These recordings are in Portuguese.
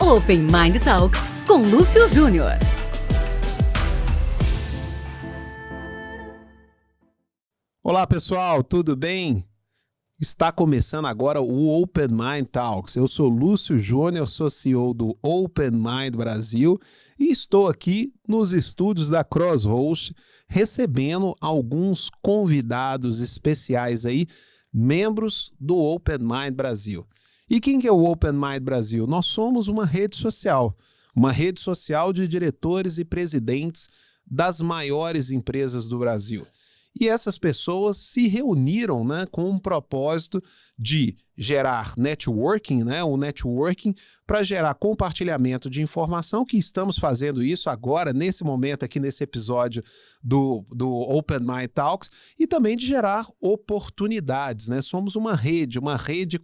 Open Mind Talks com Lúcio Júnior. Olá pessoal, tudo bem? Está começando agora o Open Mind Talks. Eu sou Lúcio Júnior, sou CEO do Open Mind Brasil e estou aqui nos estúdios da Crosshost recebendo alguns convidados especiais aí, membros do Open Mind Brasil. E quem que é o Open Mind Brasil? Nós somos uma rede social de diretores e presidentes das maiores empresas do Brasil. E essas pessoas se reuniram, né, com um propósito de gerar networking, né, o networking para gerar compartilhamento de informação, que estamos fazendo isso agora, nesse momento aqui, nesse episódio do Open Mind Talks, e também de gerar oportunidades, né? Somos uma rede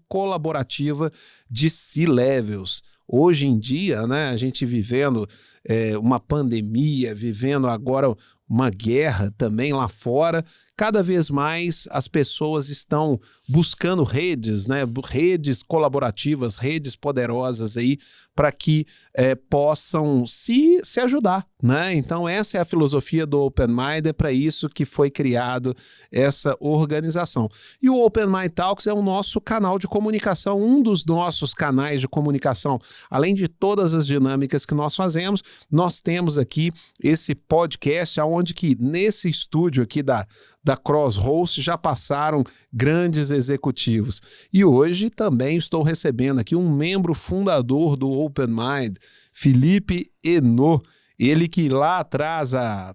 colaborativa de C-Levels. Hoje em dia, né, a gente vivendo uma pandemia, vivendo agora uma guerra também lá fora, cada vez mais as pessoas estão buscando redes, né, redes colaborativas, redes poderosas aí para que possam se ajudar, né? Então essa é a filosofia do Open Mind, é para isso que foi criado essa organização. E o Open Mind Talks é o nosso canal de comunicação, um dos nossos canais de comunicação. Além de todas as dinâmicas que nós fazemos, nós temos aqui esse podcast, onde que nesse estúdio aqui da Crosshost já passaram grandes executivos. E hoje também estou recebendo aqui um membro fundador do Open Mind, Felipe Henao. Ele que lá atrás, há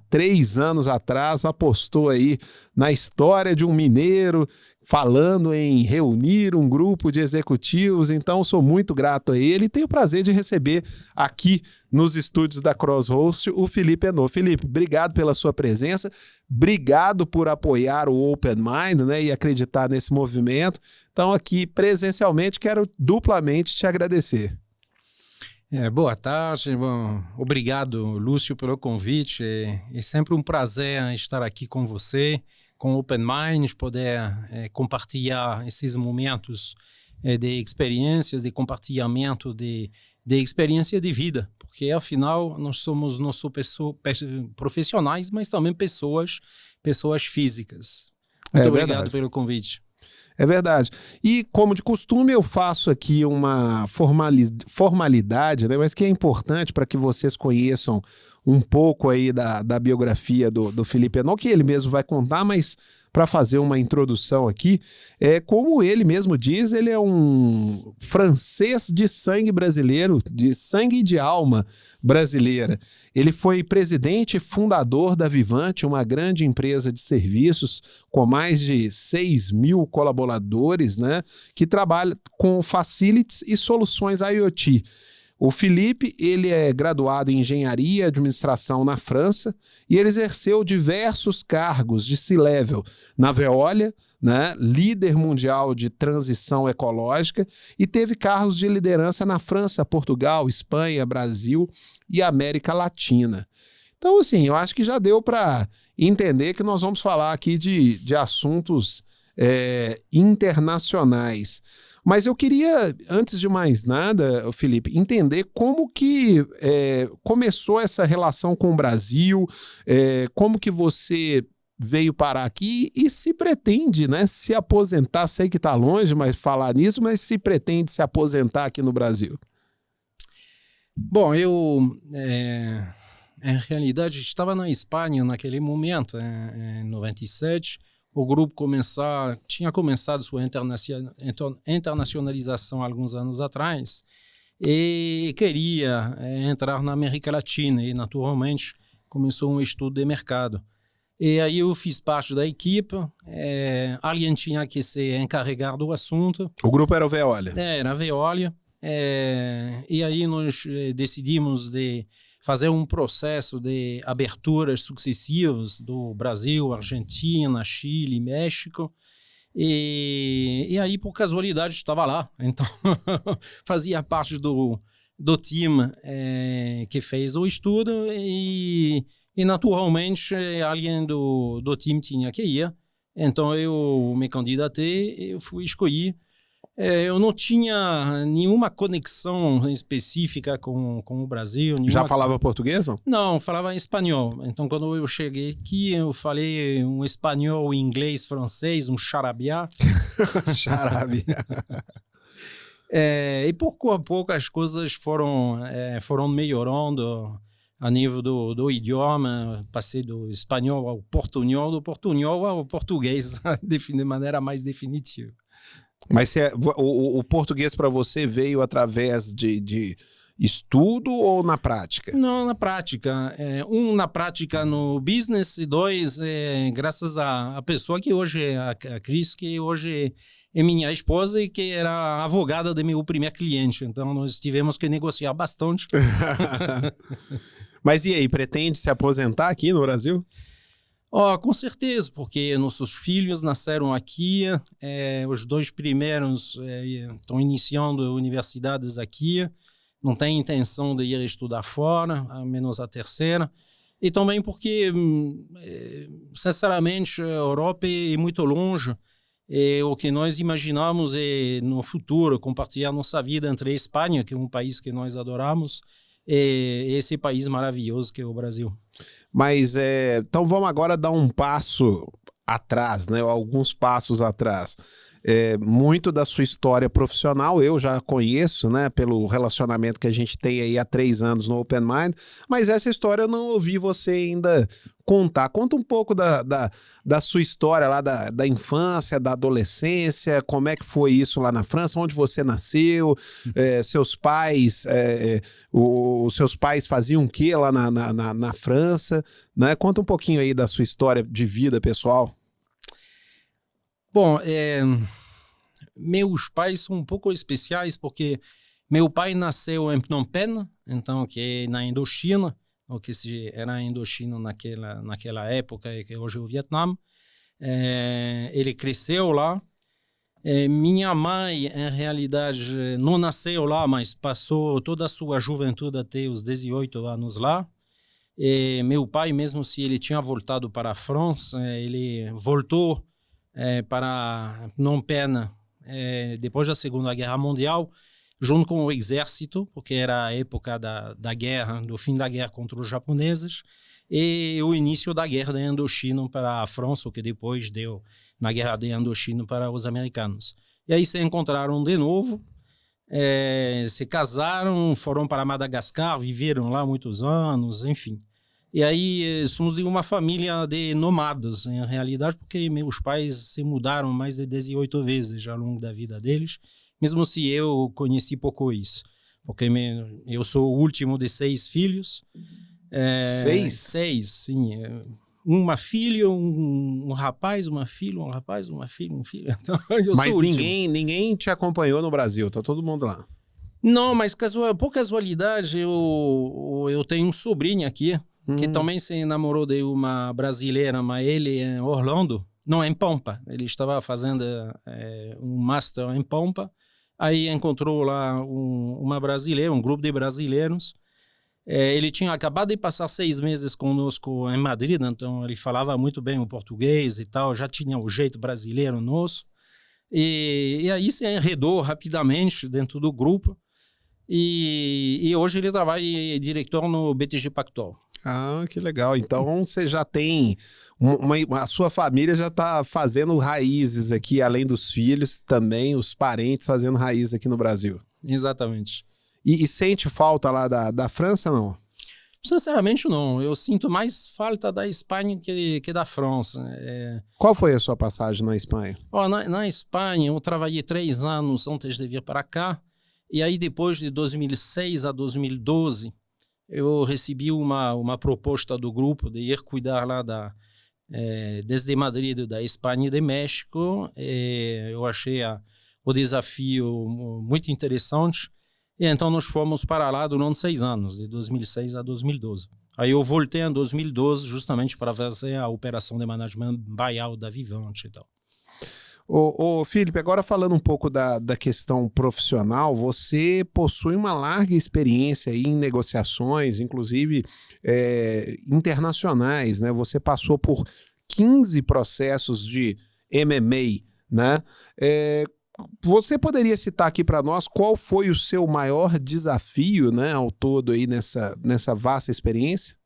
3 anos atrás, apostou aí na história de um mineiro, falando em reunir um grupo de executivos. Então, sou muito grato a ele e tenho o prazer de receber aqui nos estúdios da Crosshost o Felipe Henao. Felipe, obrigado pela sua presença, obrigado por apoiar o Open Mind, né, e acreditar nesse movimento. Então, aqui presencialmente, quero duplamente te agradecer. Boa tarde, obrigado Lúcio pelo convite, é sempre um prazer estar aqui com você, com o Open Mind, poder compartilhar esses momentos de experiências, de compartilhamento de experiência de vida, porque afinal nós somos profissionais, mas também pessoas físicas. Muito obrigado pelo convite. É verdade. E, como de costume, eu faço aqui uma formalidade, né, mas que é importante para que vocês conheçam um pouco aí da biografia do Felipe Henao, que ele mesmo vai contar, mas para fazer uma introdução aqui, como ele mesmo diz, ele é um francês de sangue brasileiro, de sangue e de alma brasileira. Ele foi presidente e fundador da Vivante, uma grande empresa de serviços com mais de 6 mil colaboradores, né, que trabalha com facilities e soluções IoT. O Felipe, ele é graduado em Engenharia e Administração na França e ele exerceu diversos cargos de C-Level na Veolia, né, líder mundial de transição ecológica, e teve cargos de liderança na França, Portugal, Espanha, Brasil e América Latina. Então, assim, eu acho que já deu para entender que nós vamos falar aqui de assuntos internacionais. Mas eu queria, antes de mais nada, Felipe, entender como que começou essa relação com o Brasil, como que você veio parar aqui e se pretende, né, se aposentar. Sei que está longe, mas falar nisso, mas se pretende se aposentar aqui no Brasil. Bom, eu, em realidade, estava na Espanha naquele momento, em 97. O grupo tinha começado sua internacionalização há alguns anos atrás e queria entrar na América Latina e, naturalmente, começou um estudo de mercado. E aí eu fiz parte da equipe, alguém tinha que se encarregar do assunto. O grupo era o Veolia? Era a Veolia. E aí nós decidimos de fazer um processo de aberturas sucessivas do Brasil, Argentina, Chile, México. E aí, por casualidade, estava lá. Então, fazia parte do time que fez o estudo e naturalmente, alguém do time tinha que ir. Então, eu me candidatei, eu fui escolher Eu não tinha nenhuma conexão específica com o Brasil. Já falava português? Não? Não, falava espanhol. Então, quando eu cheguei aqui, eu falei um espanhol, inglês, francês, um charabiá. Charabiá. E pouco a pouco as coisas foram melhorando a nível do idioma. Passei do espanhol ao portunhol, do portunhol ao português, de maneira mais definitiva. Mas o português para você veio através de estudo ou na prática? Não, na prática. Na prática no business, e dois, graças à pessoa que hoje é a Cris, que hoje é minha esposa e que era a advogada do meu primeiro cliente. Então, nós tivemos que negociar bastante. Mas e aí, pretende se aposentar aqui no Brasil? Com certeza, porque nossos filhos nasceram aqui, os 2 primeiros estão iniciando universidades aqui, não têm intenção de ir estudar fora, a menos a terceira, e também porque, sinceramente, a Europa é muito longe, e o que nós imaginamos é, no futuro, compartilhar nossa vida entre a Espanha, que é um país que nós adoramos, e esse país maravilhoso que é o Brasil. Mas, então vamos agora dar um passo atrás, né? Alguns passos atrás. Muito da sua história profissional eu já conheço, né? Pelo relacionamento que a gente tem aí há 3 anos no Open Mind, mas essa história eu não ouvi você ainda contar. Conta um pouco da sua história lá da infância, da adolescência, como é que foi isso lá na França, onde você nasceu, seus pais, os seus pais faziam o que lá na França, né? Conta um pouquinho aí da sua história de vida pessoal. Bom, meus pais são um pouco especiais porque meu pai nasceu em Phnom Penh, então que é na Indochina, ou que era a Indochina naquela época, que hoje é o Vietnã. Ele cresceu lá. Minha mãe, em realidade, não nasceu lá, mas passou toda a sua juventude até os 18 anos lá. Meu pai, mesmo se ele tinha voltado para a França, ele voltou para Phnom Penh depois da Segunda Guerra Mundial, junto com o exército, porque era a época da guerra, do fim da guerra contra os japoneses, e o início da guerra da Indochina para a França, o que depois deu na guerra da Indochina para os americanos. E aí se encontraram de novo, se casaram, foram para Madagascar, viveram lá muitos anos, enfim. E aí somos de uma família de nomadas, em realidade, porque meus pais se mudaram mais de 18 vezes ao longo da vida deles, mesmo se eu conheci pouco isso. Porque eu sou o último de 6 filhos. 6? 6, sim. Uma filha, um rapaz, uma filha, um rapaz, uma filha, um filho. Então, mas ninguém te acompanhou no Brasil, tá todo mundo lá. Não, mas por casualidade eu tenho um sobrinho aqui, que também se namorou de uma brasileira, mas ele em Orlando, não, em Pampa. Ele estava fazendo um master em Pampa, aí encontrou lá uma brasileira, um grupo de brasileiros. Ele tinha acabado de passar 6 meses conosco em Madrid, então ele falava muito bem o português e tal, já tinha o jeito brasileiro nosso. E aí se enredou rapidamente dentro do grupo. E hoje ele trabalha diretor no BTG Pactual. Ah, que legal. Então você já tem... a sua família já está fazendo raízes aqui, além dos filhos, também os parentes fazendo raízes aqui no Brasil. Exatamente. E sente falta lá da França, não? Sinceramente, não. Eu sinto mais falta da Espanha que da França. Qual foi a sua passagem na Espanha? Na Espanha, eu trabalhei 3 anos antes de vir para cá. E aí, depois de 2006 a 2012, eu recebi uma proposta do grupo de ir cuidar lá desde Madrid, da Espanha e de México. Eu achei o desafio muito interessante. E então nós fomos para lá durante 6 anos, de 2006 a 2012. Aí eu voltei em 2012 justamente para fazer a operação de management buyout da Vivante e tal. Ô Felipe, agora falando um pouco da questão profissional, você possui uma larga experiência aí em negociações, inclusive internacionais, né? Você passou por 15 processos de M&A, né? você poderia citar aqui para nós qual foi o seu maior desafio, né, ao todo aí nessa vasta experiência?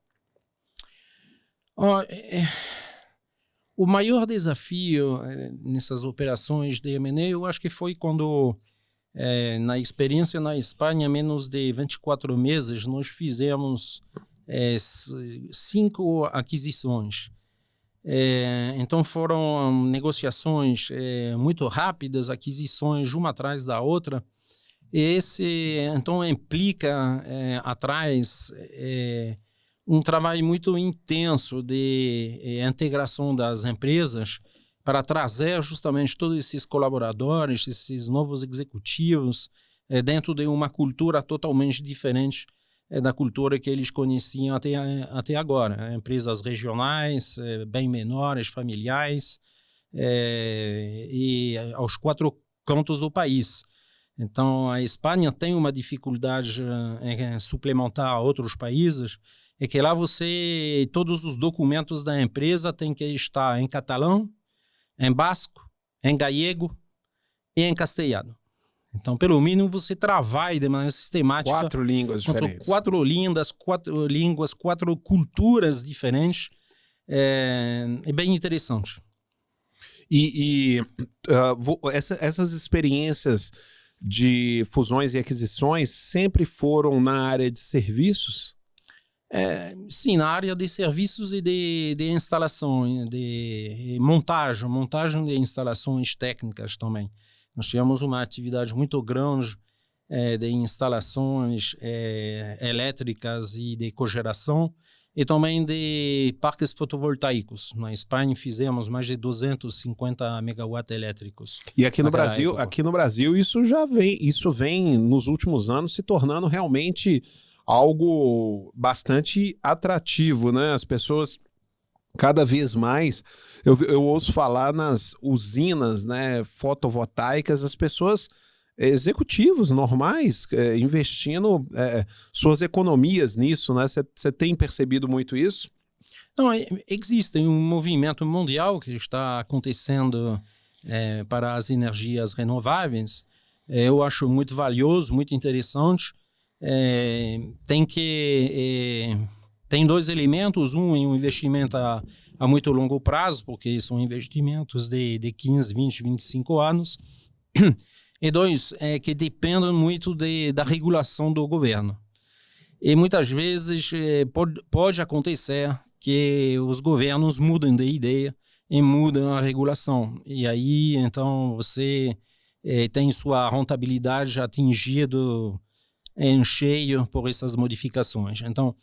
O maior desafio nessas operações de M&A, eu acho que foi quando, na experiência na Espanha, menos de 24 meses, nós fizemos 5 aquisições. Então foram negociações muito rápidas, aquisições uma atrás da outra. Então implica atrás um trabalho muito intenso de integração das empresas para trazer justamente todos esses colaboradores, esses novos executivos, dentro de uma cultura totalmente diferente da cultura que eles conheciam até agora. Empresas regionais, bem menores, familiares, e aos 4 cantos do país. Então, a Espanha tem uma dificuldade suplementar a outros países, é que lá todos os documentos da empresa têm que estar em catalão, em basco, em gallego e em castelhano. Então, pelo mínimo, você trabalha de maneira sistemática. 4 línguas diferentes. 4 línguas, 4 culturas diferentes. É bem interessante. Essas experiências de fusões e aquisições sempre foram na área de serviços? Sim, na área de serviços e de instalação, de montagem de instalações técnicas também. Nós tivemos uma atividade muito grande de instalações elétricas e de cogeração, e também de parques fotovoltaicos. Na Espanha fizemos mais de 250 megawatts elétricos. E aqui no Brasil isso vem nos últimos anos se tornando realmente algo bastante atrativo, né? As pessoas cada vez mais, eu ouço falar nas usinas, né, fotovoltaicas, as pessoas, executivos normais, investindo suas economias nisso, né? Você tem percebido muito isso? Não, existe um movimento mundial que está acontecendo para as energias renováveis. Eu acho muito valioso, muito interessante. Tem 2 elementos, um investimento a muito longo prazo, porque são investimentos de 15, 20, 25 anos, e 2, que dependem muito da regulação do governo. E muitas vezes pode acontecer que os governos mudem de ideia e mudam a regulação. E aí, então, você tem sua rentabilidade atingida em cheio por essas modificações. Então,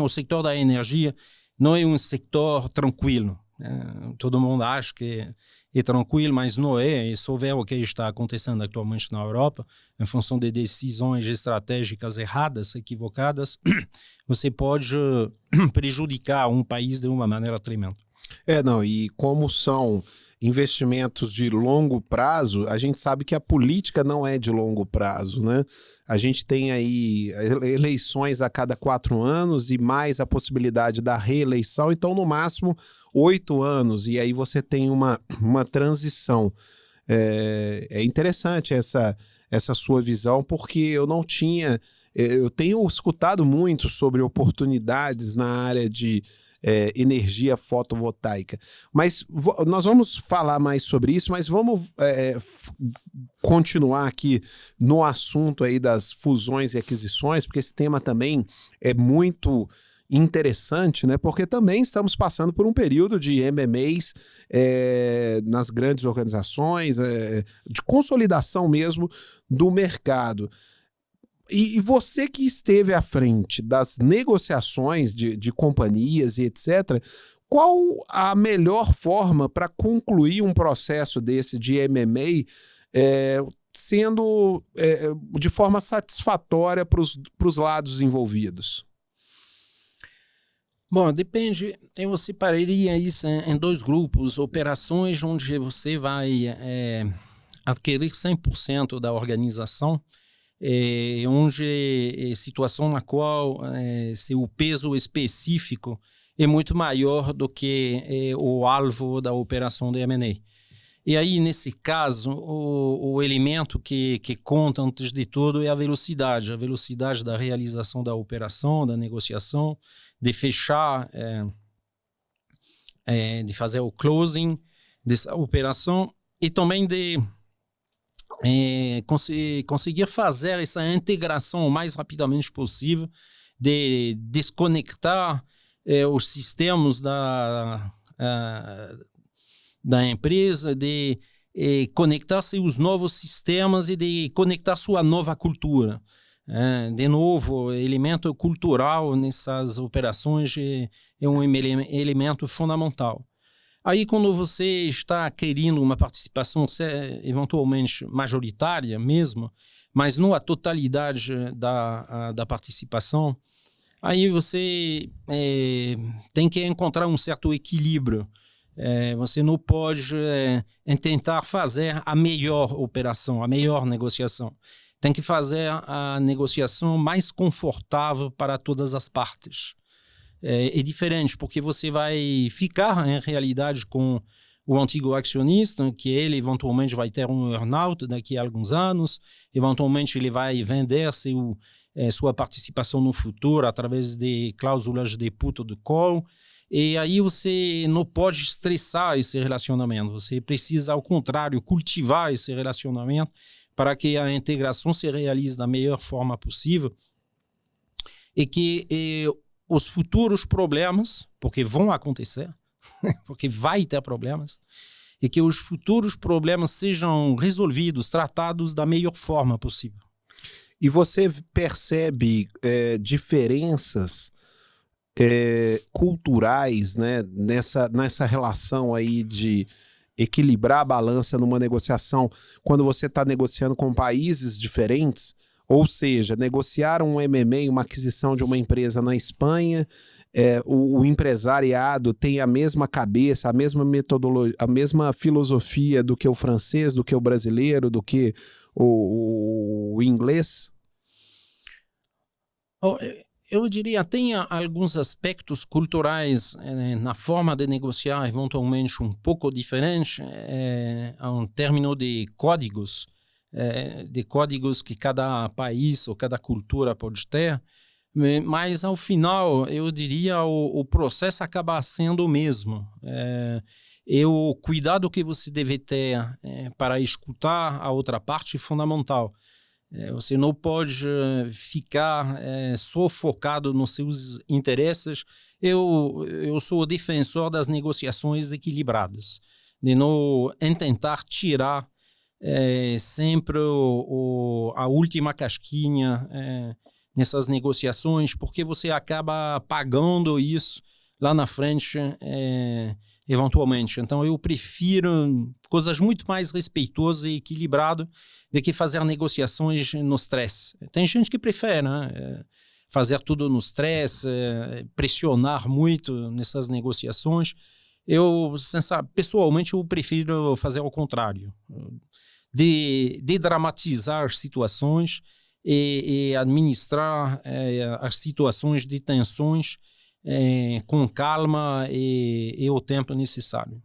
o setor da energia não é um setor tranquilo. Todo mundo acha que é tranquilo, mas não é. E só ver o que está acontecendo atualmente na Europa, em função de decisões estratégicas erradas, equivocadas, você pode prejudicar um país de uma maneira tremenda. E como são investimentos de longo prazo, a gente sabe que a política não é de longo prazo, né? A gente tem aí eleições a cada 4 anos e mais a possibilidade da reeleição, então no máximo 8 anos, e aí você tem uma transição. É interessante essa sua visão, porque eu tenho escutado muito sobre oportunidades na área de energia fotovoltaica. Mas nós vamos falar mais sobre isso, mas vamos continuar aqui no assunto aí das fusões e aquisições, porque esse tema também é muito interessante, né? Porque também estamos passando por um período de M&As nas grandes organizações, de consolidação mesmo do mercado. E você que esteve à frente das negociações de companhias e etc., qual a melhor forma para concluir um processo desse de M&A sendo de forma satisfatória para os lados envolvidos? Bom, depende. Eu separaria isso em 2 grupos. Operações onde você vai adquirir 100% da organização, onde situação na qual seu peso específico é muito maior do que o alvo da operação de M&A. E aí, nesse caso, o elemento que conta, antes de tudo, é a velocidade da realização da operação, da negociação, de fechar, de fazer o closing dessa operação e também de conseguir fazer essa integração o mais rapidamente possível, de desconectar os sistemas da empresa, de conectar-se os novos sistemas e de conectar sua nova cultura. De novo, elemento cultural nessas operações é um elemento fundamental. Aí, quando você está querendo uma participação eventualmente majoritária mesmo, mas não a totalidade da participação, aí você tem que encontrar um certo equilíbrio. Você não pode tentar fazer a melhor operação, a melhor negociação. Tem que fazer a negociação mais confortável para todas as partes. É diferente, porque você vai ficar, em realidade, com o antigo acionista, que ele eventualmente vai ter um earnout daqui a alguns anos, eventualmente ele vai vender sua participação no futuro através de cláusulas de put ou de call, e aí você não pode estressar esse relacionamento, você precisa, ao contrário, cultivar esse relacionamento para que a integração se realize da melhor forma possível e que os futuros problemas, porque vão acontecer, porque vai ter problemas, e que os futuros problemas sejam resolvidos, tratados da melhor forma possível. E você percebe diferenças culturais, né, nessa relação aí de equilibrar a balança numa negociação, quando você está negociando com países diferentes? Ou seja, negociar um M&A, uma aquisição de uma empresa na Espanha, o empresariado tem a mesma cabeça, a mesma metodologia, a mesma filosofia do que o francês, do que o brasileiro, do que o inglês? Eu diria, tem alguns aspectos culturais na forma de negociar, eventualmente um pouco diferente, em termos de códigos que cada país ou cada cultura pode ter, mas ao final eu diria o processo acaba sendo o mesmo. O cuidado que você deve ter para escutar a outra parte é fundamental. Você não pode ficar só focado nos seus interesses. Eu sou defensor das negociações equilibradas, de não tentar tirar sempre a última casquinha nessas negociações, porque você acaba pagando isso lá na frente eventualmente. Então eu prefiro coisas muito mais respeitosas e equilibradas do que fazer negociações no stress. Tem gente que prefere, né? Fazer tudo no stress, pressionar muito nessas negociações. Pessoalmente, eu prefiro fazer o contrário. De dramatizar situações e administrar as situações de tensões com calma e o tempo necessário.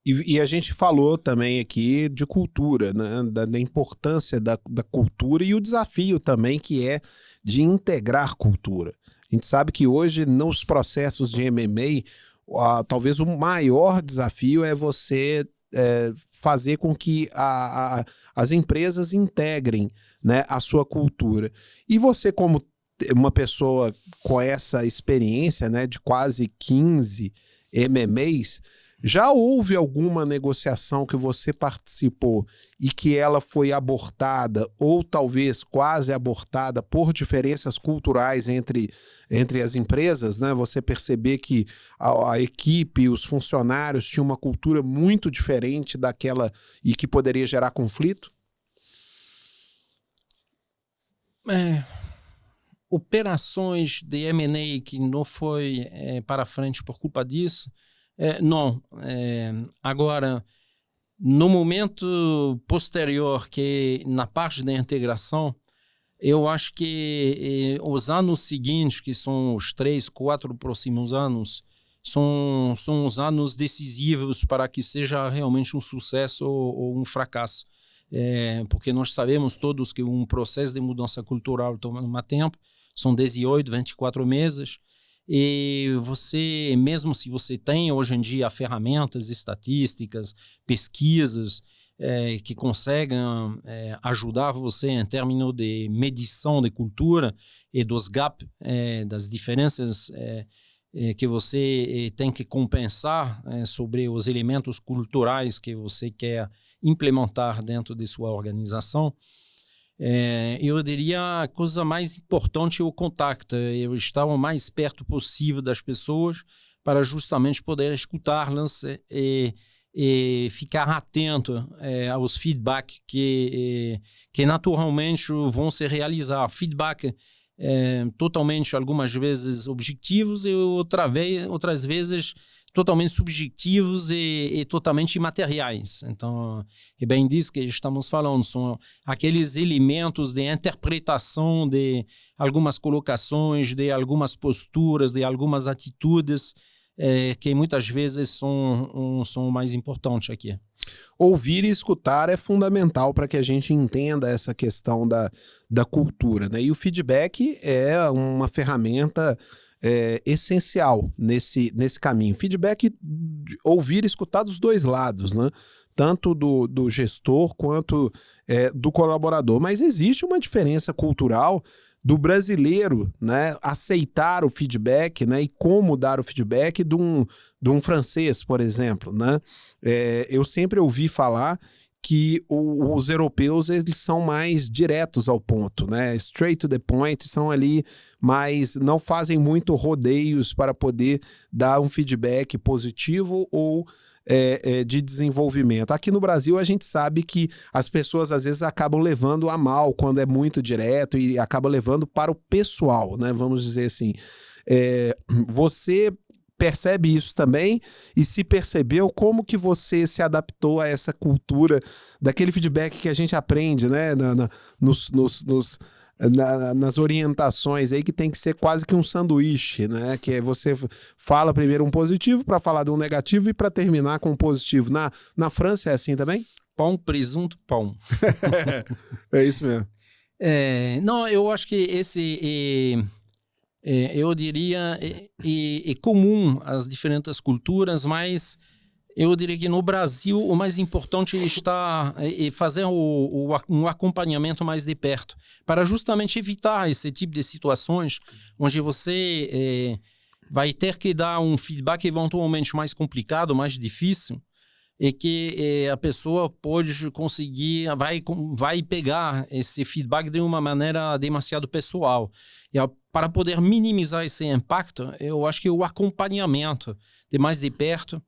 E a gente falou também aqui de cultura, né? Da importância da cultura e o desafio também que é de integrar cultura. A gente sabe que hoje, nos processos de M&A, talvez o maior desafio é você fazer com que as empresas integrem, né, a sua cultura. E você, como uma pessoa com essa experiência, né, de quase 15 M&As, já houve alguma negociação que você participou e que ela foi abortada ou talvez quase abortada por diferenças culturais entre as empresas, né? Você perceber que a equipe, os funcionários tinham uma cultura muito diferente daquela e que poderia gerar conflito? Operações de M&A que não foi para frente por culpa disso, não. Agora, no momento posterior, que na parte da integração, eu acho que os anos seguintes, que são os 3, 4 próximos anos, são os anos decisivos para que seja realmente um sucesso ou um fracasso. Porque nós sabemos todos que um processo de mudança cultural toma tempo, são 18, 24 meses, e você, mesmo se você tem hoje em dia ferramentas estatísticas, pesquisas, que conseguem ajudar você em termos de medição de cultura e dos gaps, das diferenças que você tem que compensar sobre os elementos culturais que você quer implementar dentro de sua organização. Eu diria a coisa mais importante é o contato. Eu estar o mais perto possível das pessoas para justamente poder escutá-las e ficar atento aos feedback que naturalmente vão se realizar. Feedback totalmente, algumas vezes, objetivos e outras vezes totalmente subjetivos e totalmente imateriais. Então, é bem disso que estamos falando. São aqueles elementos de interpretação de algumas colocações, de algumas posturas, de algumas atitudes que muitas vezes são mais importantes aqui. Ouvir e escutar é fundamental para que a gente entenda essa questão da cultura, né? E o feedback é uma ferramenta essencial nesse caminho. Feedback, ouvir e escutar dos dois lados, né? Tanto do gestor quanto do colaborador. Mas existe uma diferença cultural do brasileiro, né, aceitar o feedback, né, e como dar o feedback de um francês, por exemplo, né? Eu sempre ouvi falar que os europeus, eles são mais diretos ao ponto, né? Straight to the point, são ali mais, não fazem muito rodeios para poder dar um feedback positivo ou de desenvolvimento. Aqui no Brasil a gente sabe que as pessoas às vezes acabam levando a mal quando é muito direto e acaba levando para o pessoal, né? Vamos dizer assim. Você percebe isso também? E se percebeu, como que você se adaptou a essa cultura daquele feedback que a gente aprende, né? Nas orientações aí, que tem que ser quase que um sanduíche, né? Que você fala primeiro um positivo para falar de um negativo e para terminar com um positivo. Na França é assim também? Pão, presunto, pão. É isso mesmo. Não, eu acho que esse eu diria é comum às diferentes culturas, mas eu diria que no Brasil o mais importante está fazer um acompanhamento mais de perto, para justamente evitar esse tipo de situações onde você vai ter que dar um feedback eventualmente mais complicado, mais difícil, e que a pessoa pode conseguir, vai pegar esse feedback de uma maneira demasiado pessoal. E para poder minimizar esse impacto, eu acho que o acompanhamento de mais de perto,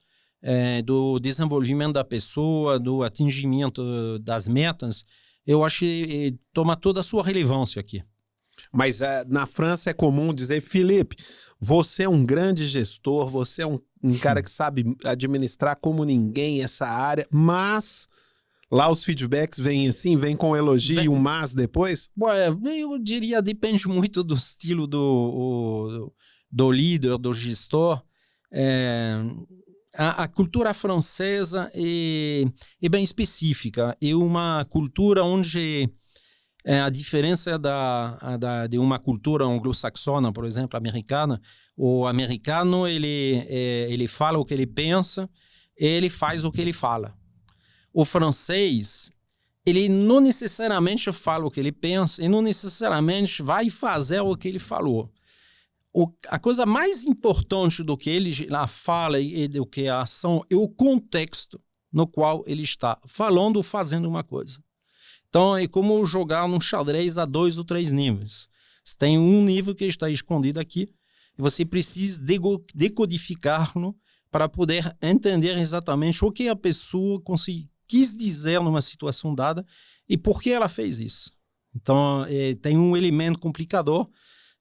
do desenvolvimento da pessoa, do atingimento das metas, eu acho que toma toda a sua relevância aqui. Mas na França é comum dizer: Felipe, você é um grande gestor, você é um cara que sabe administrar como ninguém essa área, mas lá os feedbacks vêm assim, vêm com elogio e um mas depois? Bom, eu diria, depende muito do estilo do líder, do gestor. A cultura francesa é bem específica, é uma cultura onde a diferença de uma cultura anglo-saxona, por exemplo, americana. O americano, ele fala o que ele pensa, ele faz o que ele fala. O francês, ele não necessariamente fala o que ele pensa e não necessariamente vai fazer o que ele falou. A coisa mais importante do que ele fala e do que a ação é o contexto no qual ele está falando ou fazendo uma coisa. Então, é como jogar num xadrez a 2 ou 3 níveis. Você tem um nível que está escondido aqui e você precisa decodificá-lo para poder entender exatamente o que a pessoa quis dizer numa situação dada e por que ela fez isso. Então, tem um elemento complicador.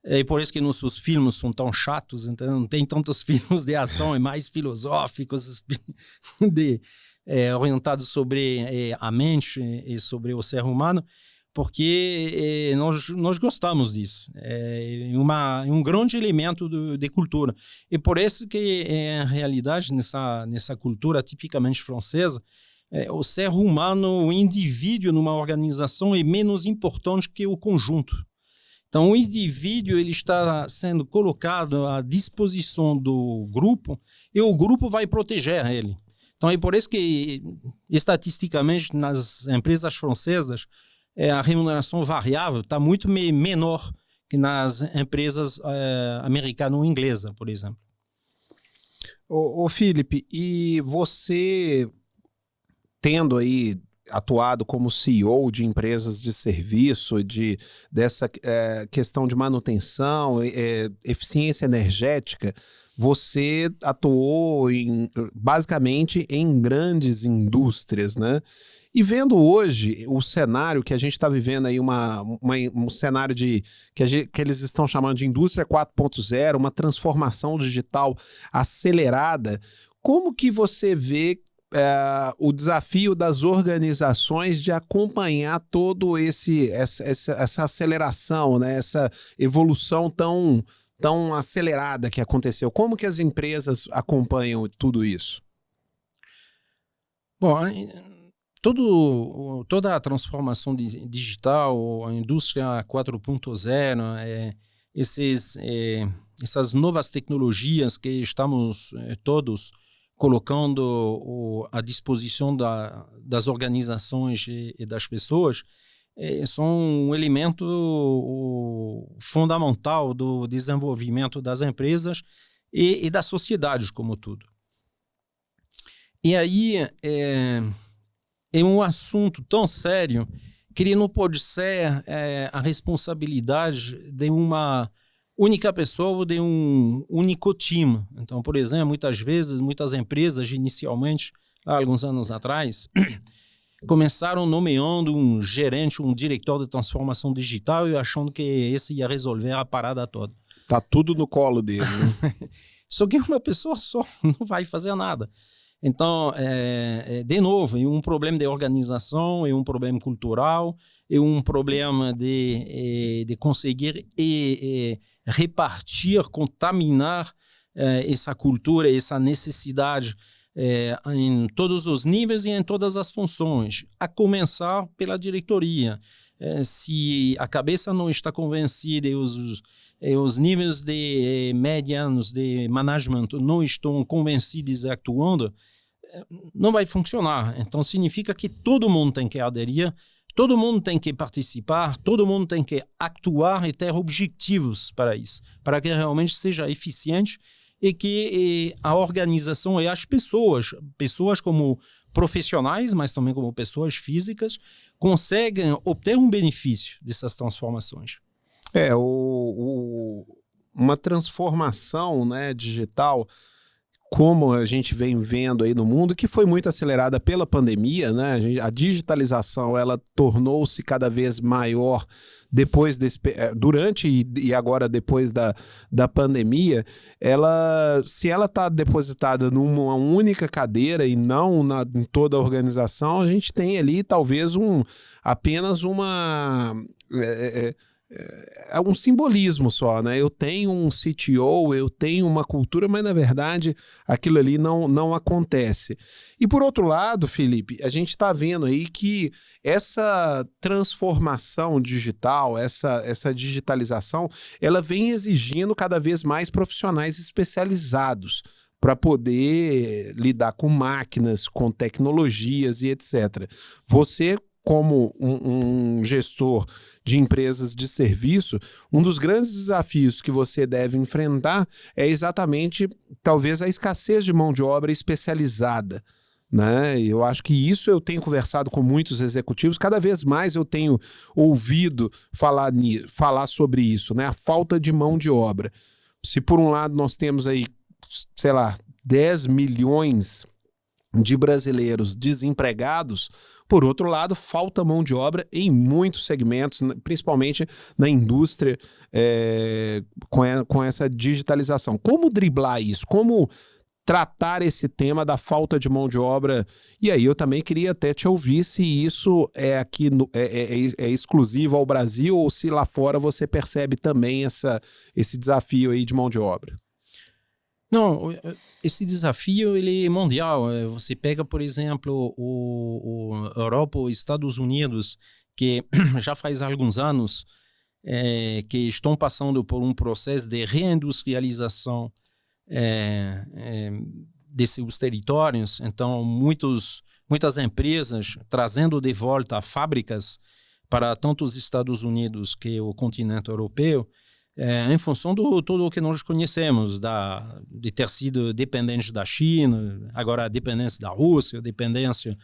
É por isso que nossos filmes são tão chatos, então não tem tantos filmes de ação, é mais filosóficos, orientados sobre a mente e sobre o ser humano, porque nós gostamos disso. É um grande elemento de cultura. E por isso que, em realidade, nessa cultura tipicamente francesa, o ser humano, o indivíduo numa organização é menos importante que o conjunto. Então, o indivíduo ele está sendo colocado à disposição do grupo e o grupo vai proteger ele. Então, é por isso que, estatisticamente, nas empresas francesas, a remuneração variável está muito menor que nas empresas americanas ou inglesas, por exemplo. Ô Felipe, e você tendo aí atuado como CEO de empresas de serviço, dessa questão de manutenção, eficiência energética, você atuou basicamente em grandes indústrias, né? E vendo hoje o cenário que a gente está vivendo aí, um cenário que eles estão chamando de indústria 4.0, uma transformação digital acelerada, como que você vê o desafio das organizações de acompanhar todo essa aceleração, né? Essa evolução tão acelerada que aconteceu? Como que as empresas acompanham tudo isso? Bom, toda a transformação digital, a indústria 4.0, essas novas tecnologias que estamos todos colocando à disposição das organizações e das pessoas, são um elemento fundamental do desenvolvimento das empresas e das sociedades como tudo. E aí é um assunto tão sério que ele não pode ser a responsabilidade de uma única pessoa ou de um único time. Então, por exemplo, muitas empresas, inicialmente, há alguns anos atrás, começaram nomeando um gerente, um diretor de transformação digital e achando que esse ia resolver a parada toda. Tá tudo no colo dele, né? Só que uma pessoa só não vai fazer nada. Então, de novo, é um problema de organização, é um problema cultural, é um problema de conseguir repartir, contaminar essa cultura, essa necessidade em todos os níveis e em todas as funções, a começar pela diretoria. Se a cabeça não está convencida e os níveis de médianos de management não estão convencidos e atuando, não vai funcionar. Então, significa que todo mundo tem que aderir, todo mundo tem que participar, todo mundo tem que atuar e ter objetivos para isso, para que realmente seja eficiente e que a organização e as pessoas como profissionais, mas também como pessoas físicas, conseguem obter um benefício dessas transformações. Uma transformação, né, digital, como a gente vem vendo aí no mundo, que foi muito acelerada pela pandemia, né? A digitalização, ela tornou-se cada vez maior durante e agora depois da pandemia. Se ela está depositada numa única cadeira e não em toda a organização, a gente tem ali talvez apenas um simbolismo só, né? Eu tenho um CTO, eu tenho uma cultura, mas na verdade aquilo ali não acontece. E por outro lado, Felipe, a gente está vendo aí que essa transformação digital, essa digitalização, ela vem exigindo cada vez mais profissionais especializados para poder lidar com máquinas, com tecnologias e etc. Você, como um gestor de empresas de serviço, um dos grandes desafios que você deve enfrentar é exatamente, talvez, a escassez de mão de obra especializada, né? Eu acho que isso eu tenho conversado com muitos executivos, cada vez mais eu tenho ouvido falar sobre isso, né? A falta de mão de obra. Se por um lado nós temos aí, sei lá, 10 milhões de brasileiros desempregados, por outro lado, falta mão de obra em muitos segmentos, principalmente na indústria, com essa digitalização. Como driblar isso? Como tratar esse tema da falta de mão de obra. E aí eu também queria até te ouvir se isso é aqui é exclusivo ao Brasil ou se lá fora você percebe também esse desafio aí de mão de obra. Não, esse desafio ele é mundial. Você pega, por exemplo, a Europa, os Estados Unidos, que já faz alguns anos que estão passando por um processo de reindustrialização de seus territórios. Então, muitas empresas trazendo de volta fábricas para tanto os Estados Unidos que o continente europeu, em função de tudo o que nós conhecemos, de ter sido dependente da China, agora a dependência da Rússia, a dependência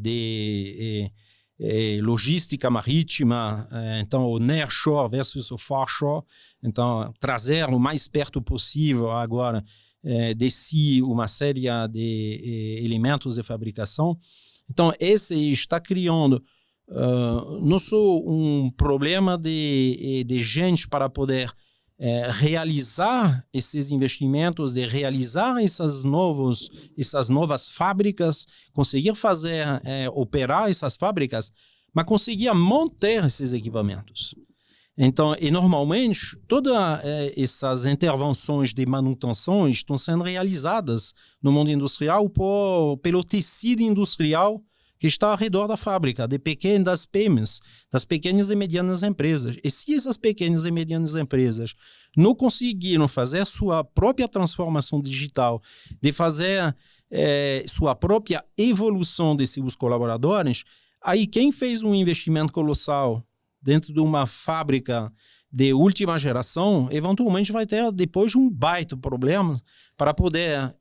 de logística marítima, então o nearshore versus o farshore, então trazer o mais perto possível agora de si uma série de elementos de fabricação. Então esse está criando não só um problema de gente para poder realizar esses investimentos, de realizar essas novas fábricas, conseguir operar essas fábricas, mas conseguir manter esses equipamentos. Então, e normalmente, todas essas intervenções de manutenção estão sendo realizadas no mundo industrial pelo tecido industrial que está ao redor da fábrica, das PMEs, das pequenas e medianas empresas. E se essas pequenas e medianas empresas não conseguiram fazer sua própria transformação digital, de fazer sua própria evolução de seus colaboradores, aí quem fez um investimento colossal dentro de uma fábrica de última geração, eventualmente vai ter depois um baita problema para poder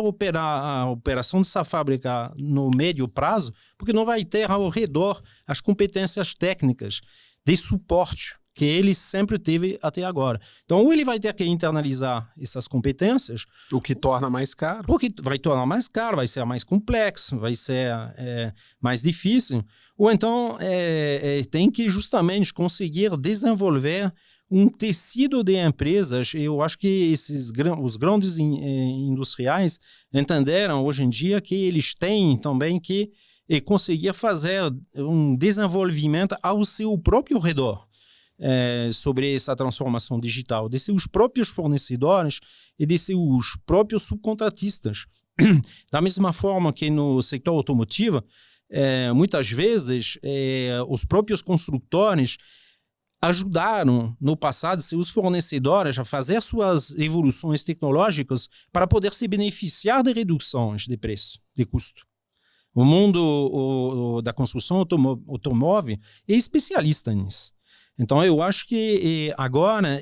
operar a operação dessa fábrica no médio prazo, porque não vai ter ao redor as competências técnicas de suporte que ele sempre teve até agora. Então, ou ele vai ter que internalizar essas competências... O que torna mais caro. O que vai tornar mais caro, vai ser mais complexo, vai ser mais difícil. Ou então, tem que justamente conseguir desenvolver um tecido de empresas. Eu acho que os grandes industriais entenderam hoje em dia que eles têm também que conseguir fazer um desenvolvimento ao seu próprio redor. Sobre essa transformação digital de seus próprios fornecedores e de seus próprios subcontratistas. Da mesma forma que no setor automotivo, muitas vezes os próprios construtores ajudaram no passado seus fornecedores a fazer suas evoluções tecnológicas para poder se beneficiar de reduções de preço, de custo. O mundo da construção automóvel é especialista nisso. Então, eu acho que agora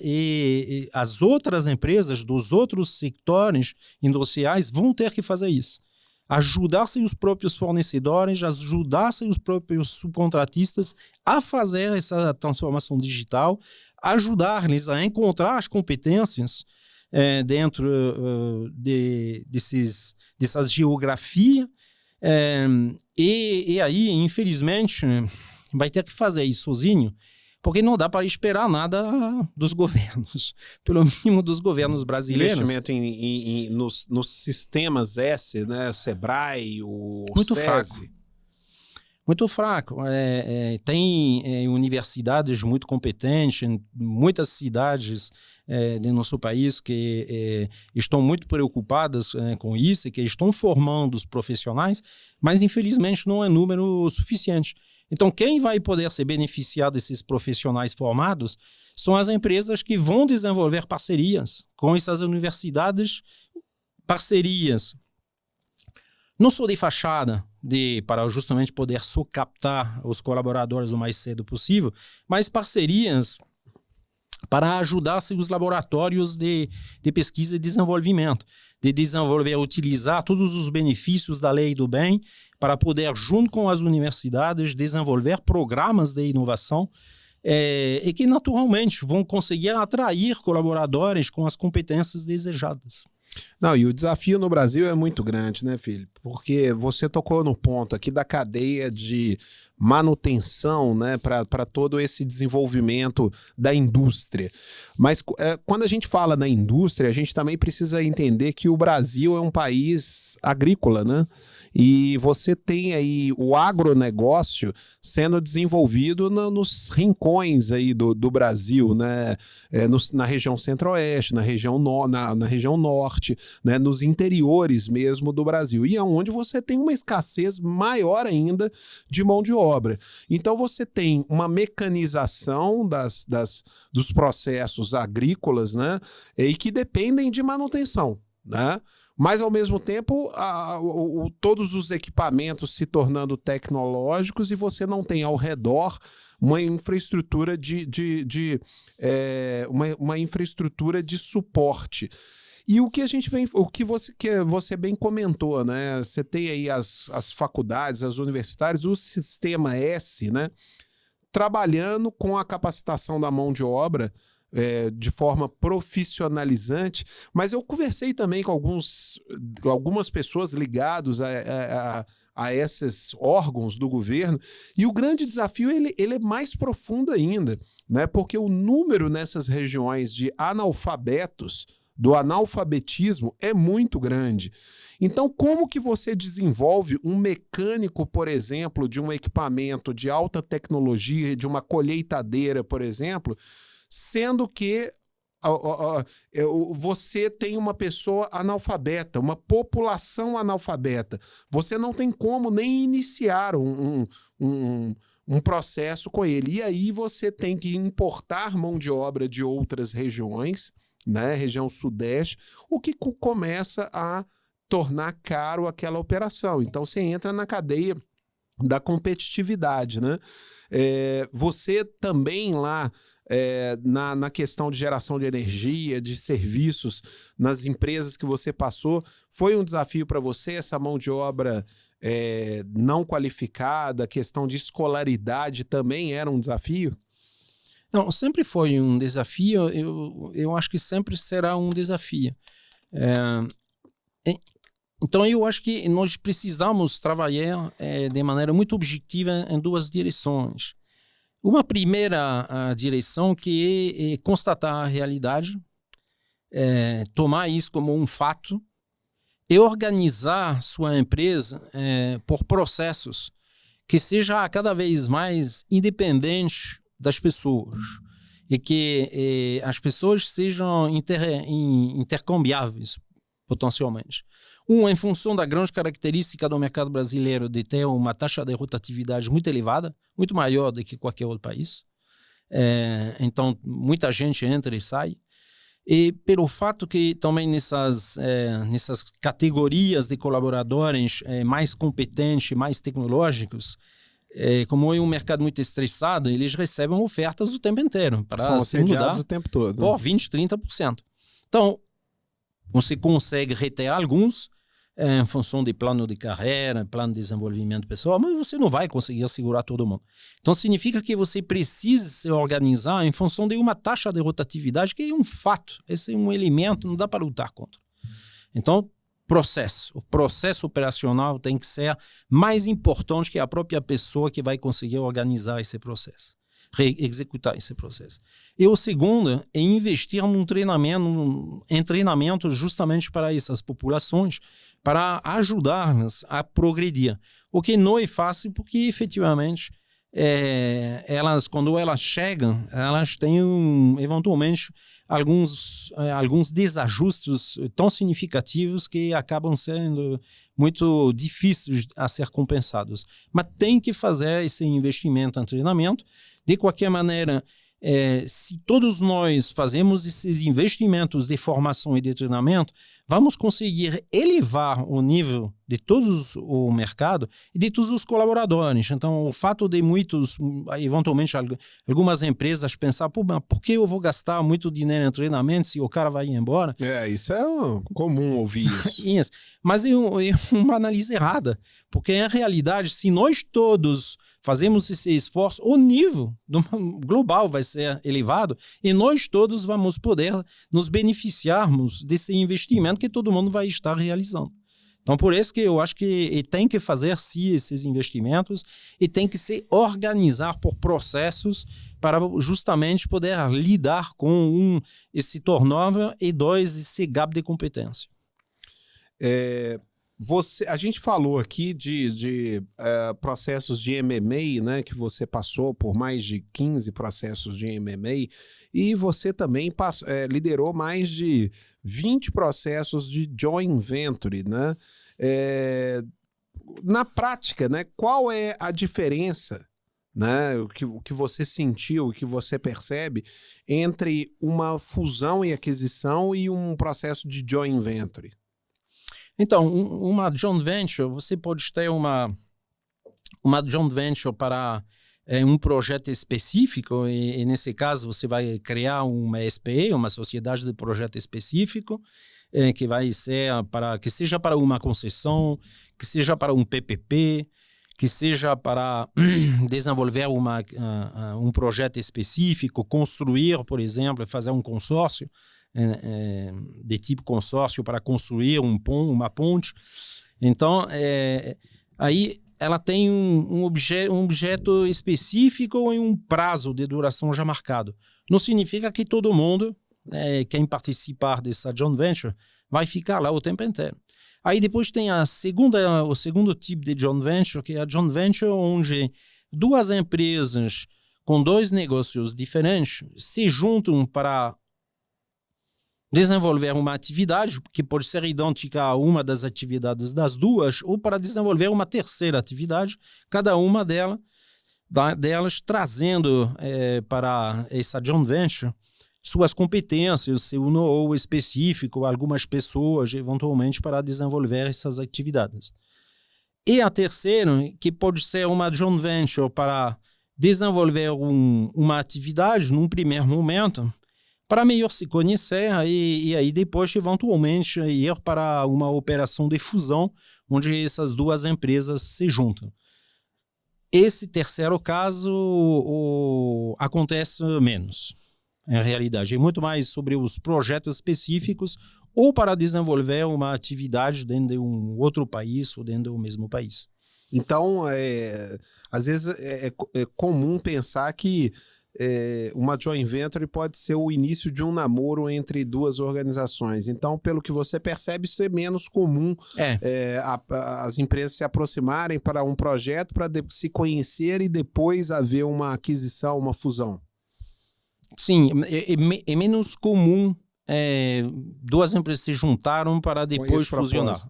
as outras empresas dos outros sectores industriais vão ter que fazer isso. Ajudar seus próprios fornecedores, ajudar seus próprios subcontratistas a fazer essa transformação digital, ajudar-lhes a encontrar as competências dentro dessas geografias. E aí, infelizmente, vai ter que fazer isso sozinho, porque não dá para esperar nada dos governos, pelo mínimo dos governos brasileiros. Investimento nos sistemas S, né? Sebrae, o muito SESI. Fraco. Muito fraco. Tem universidades muito competentes em muitas cidades do nosso país que estão muito preocupadas com isso e que estão formando os profissionais, mas infelizmente não é número suficiente. Então, quem vai poder se beneficiar desses profissionais formados são as empresas que vão desenvolver parcerias com essas universidades, parcerias não só de fachada, para justamente poder só captar os colaboradores o mais cedo possível, mas parcerias para ajudar seus laboratórios de pesquisa e desenvolvimento, de desenvolver, utilizar todos os benefícios da lei do bem para poder, junto com as universidades, desenvolver programas de inovação e que, naturalmente, vão conseguir atrair colaboradores com as competências desejadas. Não, e o desafio no Brasil é muito grande, né, Felipe? Porque você tocou no ponto aqui da cadeia de manutenção, né, para todo esse desenvolvimento da indústria. Mas quando a gente fala da indústria, a gente também precisa entender que o Brasil é um país agrícola, né? E você tem aí o agronegócio sendo desenvolvido nos rincões aí do Brasil, né? Na região centro-oeste, na região norte, né? Nos interiores mesmo do Brasil. E é onde você tem uma escassez maior ainda de mão de obra. Então você tem uma mecanização dos processos agrícolas, né? E que dependem de manutenção, né? Mas, ao mesmo tempo, todos os equipamentos se tornando tecnológicos e você não tem ao redor uma infraestrutura uma infraestrutura de suporte. E o que a gente vem, o que você bem comentou, né? Você tem aí as faculdades, as universidades, o sistema S, né? Trabalhando com a capacitação da mão de obra, de forma profissionalizante, mas eu conversei também com algumas pessoas ligadas a esses órgãos do governo, e o grande desafio ele é mais profundo ainda, né? Porque o número nessas regiões de analfabetos, do analfabetismo, é muito grande. Então, como que você desenvolve um mecânico, por exemplo, de um equipamento de alta tecnologia, de uma colheitadeira, por exemplo, sendo que você tem uma pessoa analfabeta, uma população analfabeta. Você não tem como nem iniciar um processo com ele. E aí você tem que importar mão de obra de outras regiões, né? Região sudeste, o que começa a tornar caro aquela operação. Então você entra na cadeia da competitividade, né? Você também lá na questão de geração de energia, de serviços, nas empresas que você passou, foi um desafio para você essa mão de obra não qualificada? A questão de escolaridade também era um desafio? Não, sempre foi um desafio, eu acho que sempre será um desafio. Então eu acho que nós precisamos trabalhar de maneira muito objetiva em duas direções. Uma primeira direção que é constatar a realidade, tomar isso como um fato e organizar sua empresa por processos que seja cada vez mais independente das pessoas e que as pessoas sejam intercambiáveis potencialmente. Em função da grande característica do mercado brasileiro de ter uma taxa de rotatividade muito elevada, muito maior do que qualquer outro país. Então, muita gente entra e sai. E pelo fato que também nessas categorias de colaboradores mais competentes, mais tecnológicos, como é um mercado muito estressado, eles recebem ofertas o tempo inteiro. São assediados o tempo todo. Por 20%, 30%. Então, você consegue reter alguns em função de plano de carreira, plano de desenvolvimento pessoal, mas você não vai conseguir segurar todo mundo. Então, significa que você precisa se organizar em função de uma taxa de rotatividade, que é um fato. Esse é um elemento, não dá para lutar contra. Então, o processo operacional tem que ser mais importante que a própria pessoa que vai conseguir organizar esse processo, executar esse processo. E o segundo é investir em treinamento justamente para essas populações, para ajudar-nas a progredir. O que não é fácil, porque efetivamente quando elas chegam, elas têm eventualmente alguns desajustes tão significativos que acabam sendo muito difíceis a ser compensados. Mas tem que fazer esse investimento em treinamento. De qualquer maneira, se todos nós fazemos esses investimentos de formação e de treinamento, vamos conseguir elevar o nível de todos o mercado e de todos os colaboradores. Então, o fato de eventualmente, algumas empresas pensar, por que eu vou gastar muito dinheiro em treinamento se o cara vai embora? Isso é comum ouvir isso. Mas é uma análise errada, porque, em realidade, se nós todos fazemos esse esforço, o nível global vai ser elevado e nós todos vamos poder nos beneficiarmos desse investimento que todo mundo vai estar realizando. Então, por isso que eu acho que tem que fazer, sim, esses investimentos e tem que se organizar por processos para justamente poder lidar com, esse turnover e dois, esse gap de competência. A gente falou aqui de processos de M&A, né, que você passou por mais de 15 processos de M&A e você também liderou mais de 20 processos de joint venture, né? Na prática, né, qual é a diferença, né, o que você sentiu, o que você percebe entre uma fusão e aquisição e um processo de joint venture? Então, uma joint venture, você pode ter uma joint venture para um projeto específico e nesse caso você vai criar uma SPE, uma sociedade de projeto específico, que vai ser que seja para uma concessão, que seja para um PPP, que seja para desenvolver um projeto específico, construir, por exemplo, fazer um consórcio, de tipo consórcio para construir uma ponte. Então, aí ela tem um objeto específico e um prazo de duração já marcado. Não significa que todo mundo, quem participar dessa joint venture, vai ficar lá o tempo inteiro. Aí depois tem o segundo tipo de joint venture, que é a joint venture onde duas empresas com dois negócios diferentes se juntam para desenvolver uma atividade, que pode ser idêntica a uma das atividades das duas, ou para desenvolver uma terceira atividade, cada uma delas trazendo para essa joint venture suas competências, seu know-how específico, algumas pessoas, eventualmente, para desenvolver essas atividades. E a terceira, que pode ser uma joint venture para desenvolver uma atividade num primeiro momento, para melhor se conhecer e aí depois, eventualmente, ir para uma operação de fusão, onde essas duas empresas se juntam. Esse terceiro caso acontece menos, em realidade. É muito mais sobre os projetos específicos ou para desenvolver uma atividade dentro de um outro país ou dentro do mesmo país. Então, às vezes é comum pensar que uma joint venture pode ser o início de um namoro entre duas organizações. Então, pelo que você percebe, isso é menos comum, as empresas se aproximarem para um projeto para se conhecer e depois haver uma aquisição, uma fusão. Sim, é menos comum duas empresas se juntaram para depois fusionar.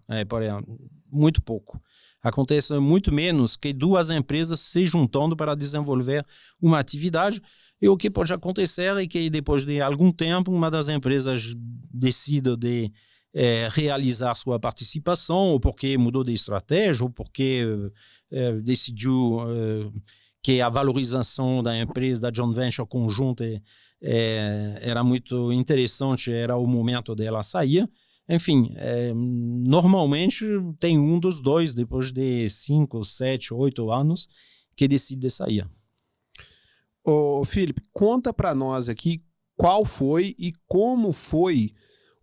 Muito pouco. Acontece muito menos que duas empresas se juntando para desenvolver uma atividade. E o que pode acontecer é que depois de algum tempo, uma das empresas decida de realizar sua participação, ou porque mudou de estratégia, ou porque decidiu que a valorização da empresa, da joint venture conjunta, era muito interessante, era o momento dela sair. Enfim, normalmente tem um dos dois, depois de 5, 7, 8 anos, que decide sair. Ô, Felipe, conta para nós aqui qual foi e como foi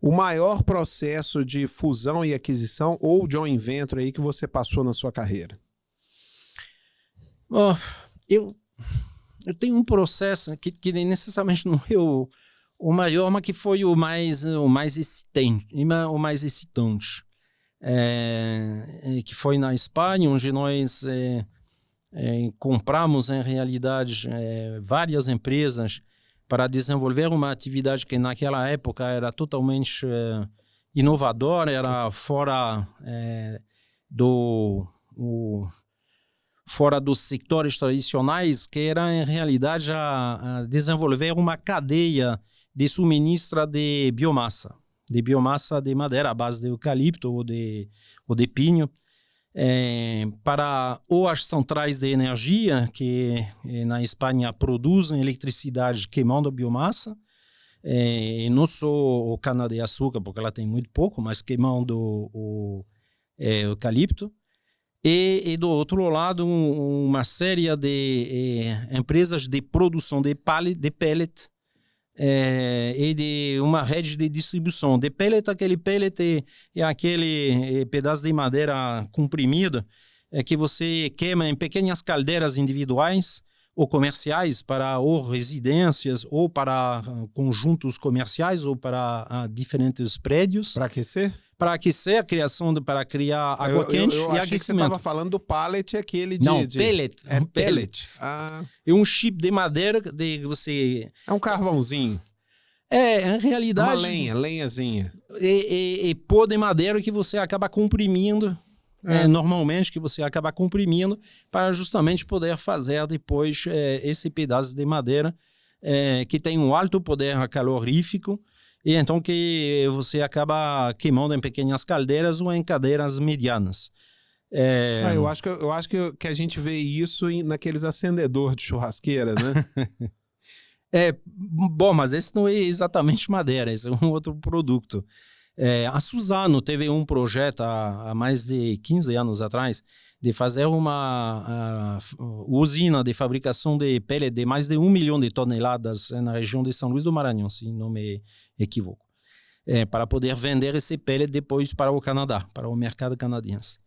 o maior processo de fusão e aquisição ou joint venture aí que você passou na sua carreira. Eu tenho um processo que necessariamente não é o maior, mas que foi o mais excitante, que foi na Espanha, onde nós compramos, em realidade, várias empresas para desenvolver uma atividade que naquela época era totalmente inovadora, era fora dos sectores tradicionais, que era, em realidade, a desenvolver uma cadeia de suministro de biomassa de madeira à base de eucalipto ou de pinho, para ou as centrais de energia que na Espanha produzem eletricidade queimando biomassa, e não só o cana-de-açúcar, porque ela tem muito pouco, mas queimando o eucalipto. E do outro lado, uma série de empresas de produção de pellet, e de uma rede de distribuição. De pellet, aquele pellet é aquele pedaço de madeira comprimido que você queima em pequenas caldeiras individuais ou comerciais para ou residências ou para conjuntos comerciais ou para diferentes prédios. Para aquecer? Para aquecer a criação, para criar água quente eu e achei que você aquecimento. estava falando do pallet, aquele de... Não, pellet. É pellet. Ah, É um chip de madeira de você... é um carvãozinho. Em realidade... Uma lenhazinha. E pó de madeira que você acaba comprimindo, normalmente que você acaba comprimindo para justamente poder fazer depois esse pedaço de madeira que tem um alto poder calorífico e então que você acaba queimando em pequenas caldeiras ou em cadeiras medianas. Eu acho que a gente vê isso naqueles acendedores de churrasqueira, né? Bom, mas esse não é exatamente madeira, esse é um outro produto. A Suzano teve um projeto há mais de 15 anos atrás de fazer uma usina de fabricação de pellet de mais de 1 milhão de toneladas na região de São Luís do Maranhão, se não me equivoco, para poder vender esse pellet depois para o Canadá, para o mercado canadense.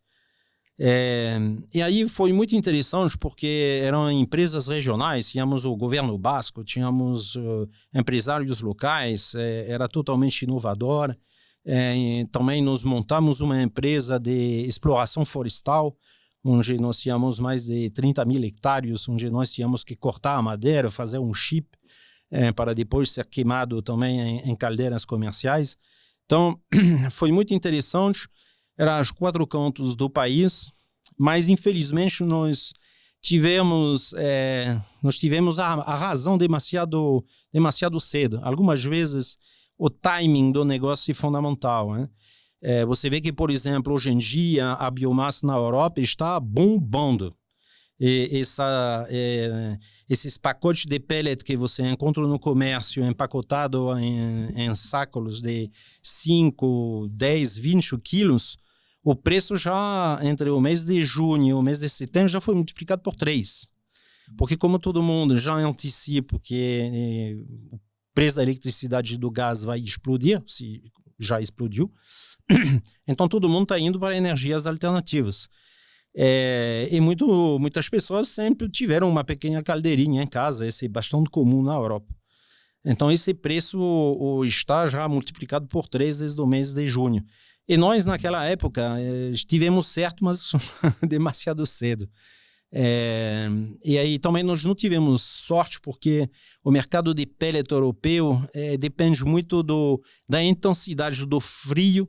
E aí foi muito interessante porque eram empresas regionais, tínhamos o governo basco, tínhamos empresários locais, era totalmente inovador. Também nós montamos uma empresa de exploração florestal, onde nós tínhamos mais de 30 mil hectares, onde nós tínhamos que cortar a madeira, fazer um chip para depois ser queimado também em caldeiras comerciais. Então, foi muito interessante. Eram os 4 cantos do país, mas infelizmente nós tivemos a razão demasiado cedo. Algumas vezes o timing do negócio é fundamental, né? Você vê que, por exemplo, hoje em dia a biomassa na Europa está bombando. Esses pacotes de pellet que você encontra no comércio empacotado em sacos de 5, 10, 20 quilos, o preço já entre o mês de junho e o mês de setembro já foi multiplicado por 3. Porque como todo mundo já antecipa que o preço da eletricidade e do gás vai explodir, se já explodiu, então todo mundo está indo para energias alternativas. E muitas pessoas sempre tiveram uma pequena caldeirinha em casa, esse é bastante comum na Europa. Então esse preço está já multiplicado por 3 desde o mês de junho. E nós naquela época estivemos certo, mas demasiado cedo. E aí também nós não tivemos sorte porque o mercado de pellet europeu depende muito da intensidade do frio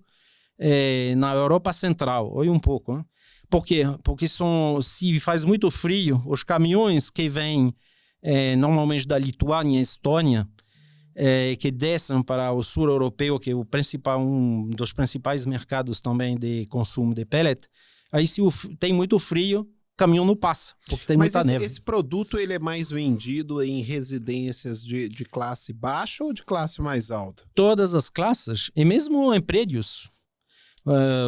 na Europa Central. Olha um pouco, né? Por quê? Porque se faz muito frio, os caminhões que vêm normalmente da Lituânia e Estônia, que descem para o sul europeu, que é um dos principais mercados também de consumo de pellet, aí se tem muito frio, o caminhão não passa, porque tem muita neve. Mas esse produto ele é mais vendido em residências de classe baixa ou de classe mais alta? Todas as classes, e mesmo em prédios.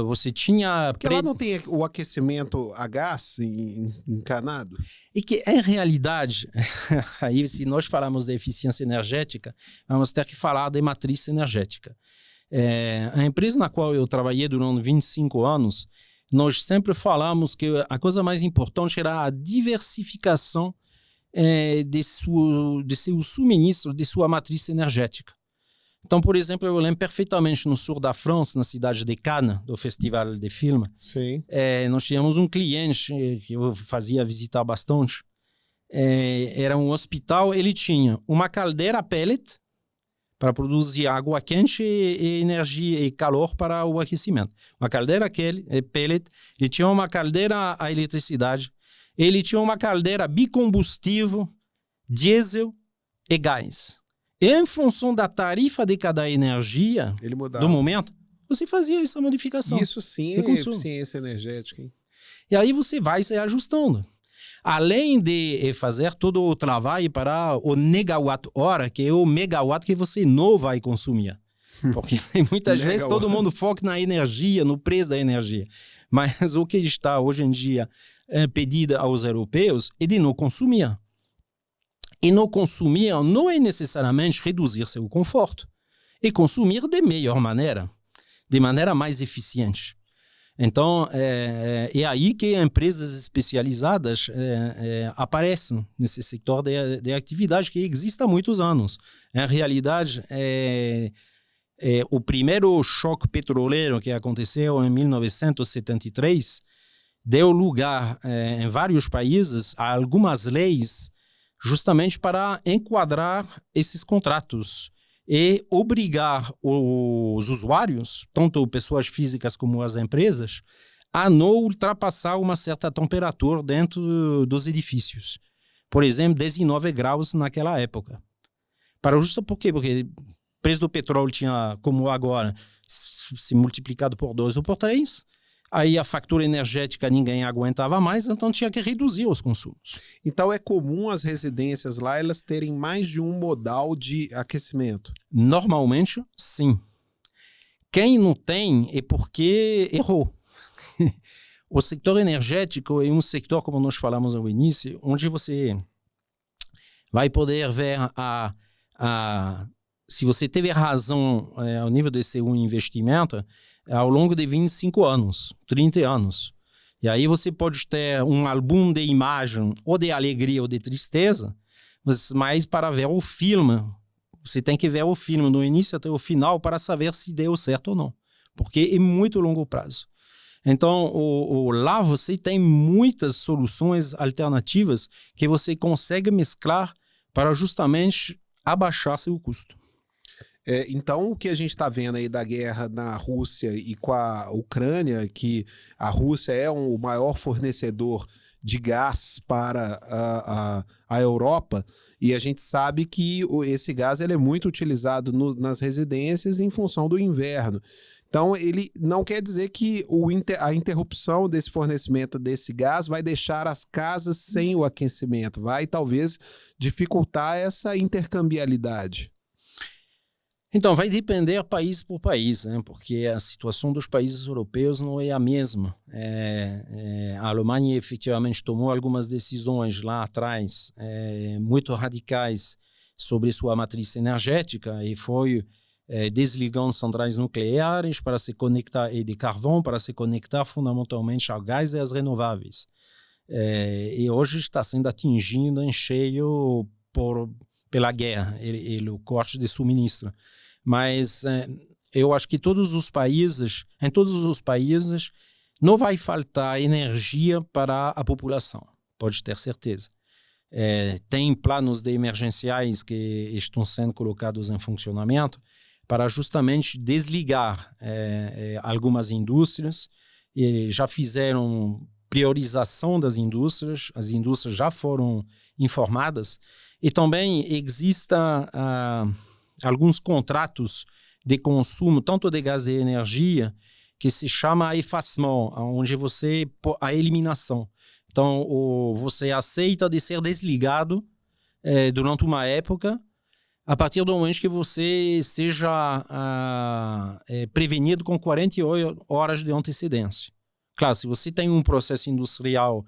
Você tinha... Porque lá não tem o aquecimento a gás encanado? E que, em realidade, aí se nós falamos de eficiência energética, vamos ter que falar de matriz energética. A empresa na qual eu trabalhei durante 25 anos, nós sempre falamos que a coisa mais importante era a diversificação de seu suministro, de sua matriz energética. Então, por exemplo, eu lembro perfeitamente no sul da França, na cidade de Cannes, do Festival de Filme. Sim. Nós tínhamos um cliente que eu fazia visitar bastante. Era um hospital, ele tinha uma caldeira pellet para produzir água quente e energia e calor para o aquecimento. Uma caldeira pellet, ele tinha uma caldeira a eletricidade, ele tinha uma caldeira bicombustível, diesel e gás. Em função da tarifa de cada energia do momento, você fazia essa modificação. Isso sim é eficiência energética, hein? E aí você vai se ajustando. Além de fazer todo o trabalho para o megawatt-hora, que é o megawatt que você não vai consumir. Porque muitas vezes todo mundo foca na energia, no preço da energia. Mas o que está hoje em dia pedido aos europeus é de não consumir. E no consumir não é necessariamente reduzir seu conforto, é consumir de melhor maneira, de maneira mais eficiente. Então, é aí que empresas especializadas aparecem nesse setor de atividade que existe há muitos anos. Em realidade, o primeiro choque petroleiro que aconteceu em 1973 deu lugar em vários países a algumas leis justamente para enquadrar esses contratos e obrigar os usuários, tanto pessoas físicas como as empresas, a não ultrapassar uma certa temperatura dentro dos edifícios. Por exemplo, 19 graus naquela época. Justo por quê? Porque o preço do petróleo tinha, como agora, se multiplicado por 2 ou por 3. Aí a fatura energética ninguém aguentava mais, então tinha que reduzir os consumos. Então é comum as residências lá elas terem mais de um modal de aquecimento? Normalmente, sim. Quem não tem é porque errou. O setor energético é um setor, como nós falamos no início, onde você vai poder ver se você teve razão ao nível de ser um investimento ao longo de 25 anos, 30 anos. E aí você pode ter um álbum de imagem ou de alegria ou de tristeza, mas para ver o filme, você tem que ver o filme do início até o final para saber se deu certo ou não, porque é muito longo prazo. Então, lá você tem muitas soluções alternativas que você consegue mesclar para justamente abaixar seu custo. Então, o que a gente está vendo aí da guerra na Rússia e com a Ucrânia, que a Rússia é o maior fornecedor de gás para a Europa, e a gente sabe que esse gás ele é muito utilizado nas residências em função do inverno. Então, ele não quer dizer que a interrupção desse fornecimento desse gás vai deixar as casas sem o aquecimento, vai talvez dificultar essa intercambiabilidade. Então, vai depender país por país, né? Porque a situação dos países europeus não é a mesma. A Alemanha efetivamente tomou algumas decisões lá atrás, muito radicais sobre sua matriz energética e foi desligando centrais nucleares para se conectar, e de carvão para se conectar fundamentalmente ao gás e às renováveis. E hoje está sendo atingido em cheio pela guerra e o corte de suministro. Mas eu acho que em todos os países, não vai faltar energia para a população, pode ter certeza. Tem planos de emergenciais que estão sendo colocados em funcionamento para justamente desligar algumas indústrias, e já fizeram priorização das indústrias, as indústrias já foram informadas, e também existem alguns contratos de consumo, tanto de gás e energia, que se chama effacement, onde a eliminação. Então, você aceita de ser desligado durante uma época, a partir do momento que você seja prevenido com 48 horas de antecedência. Claro, se você tem um processo industrial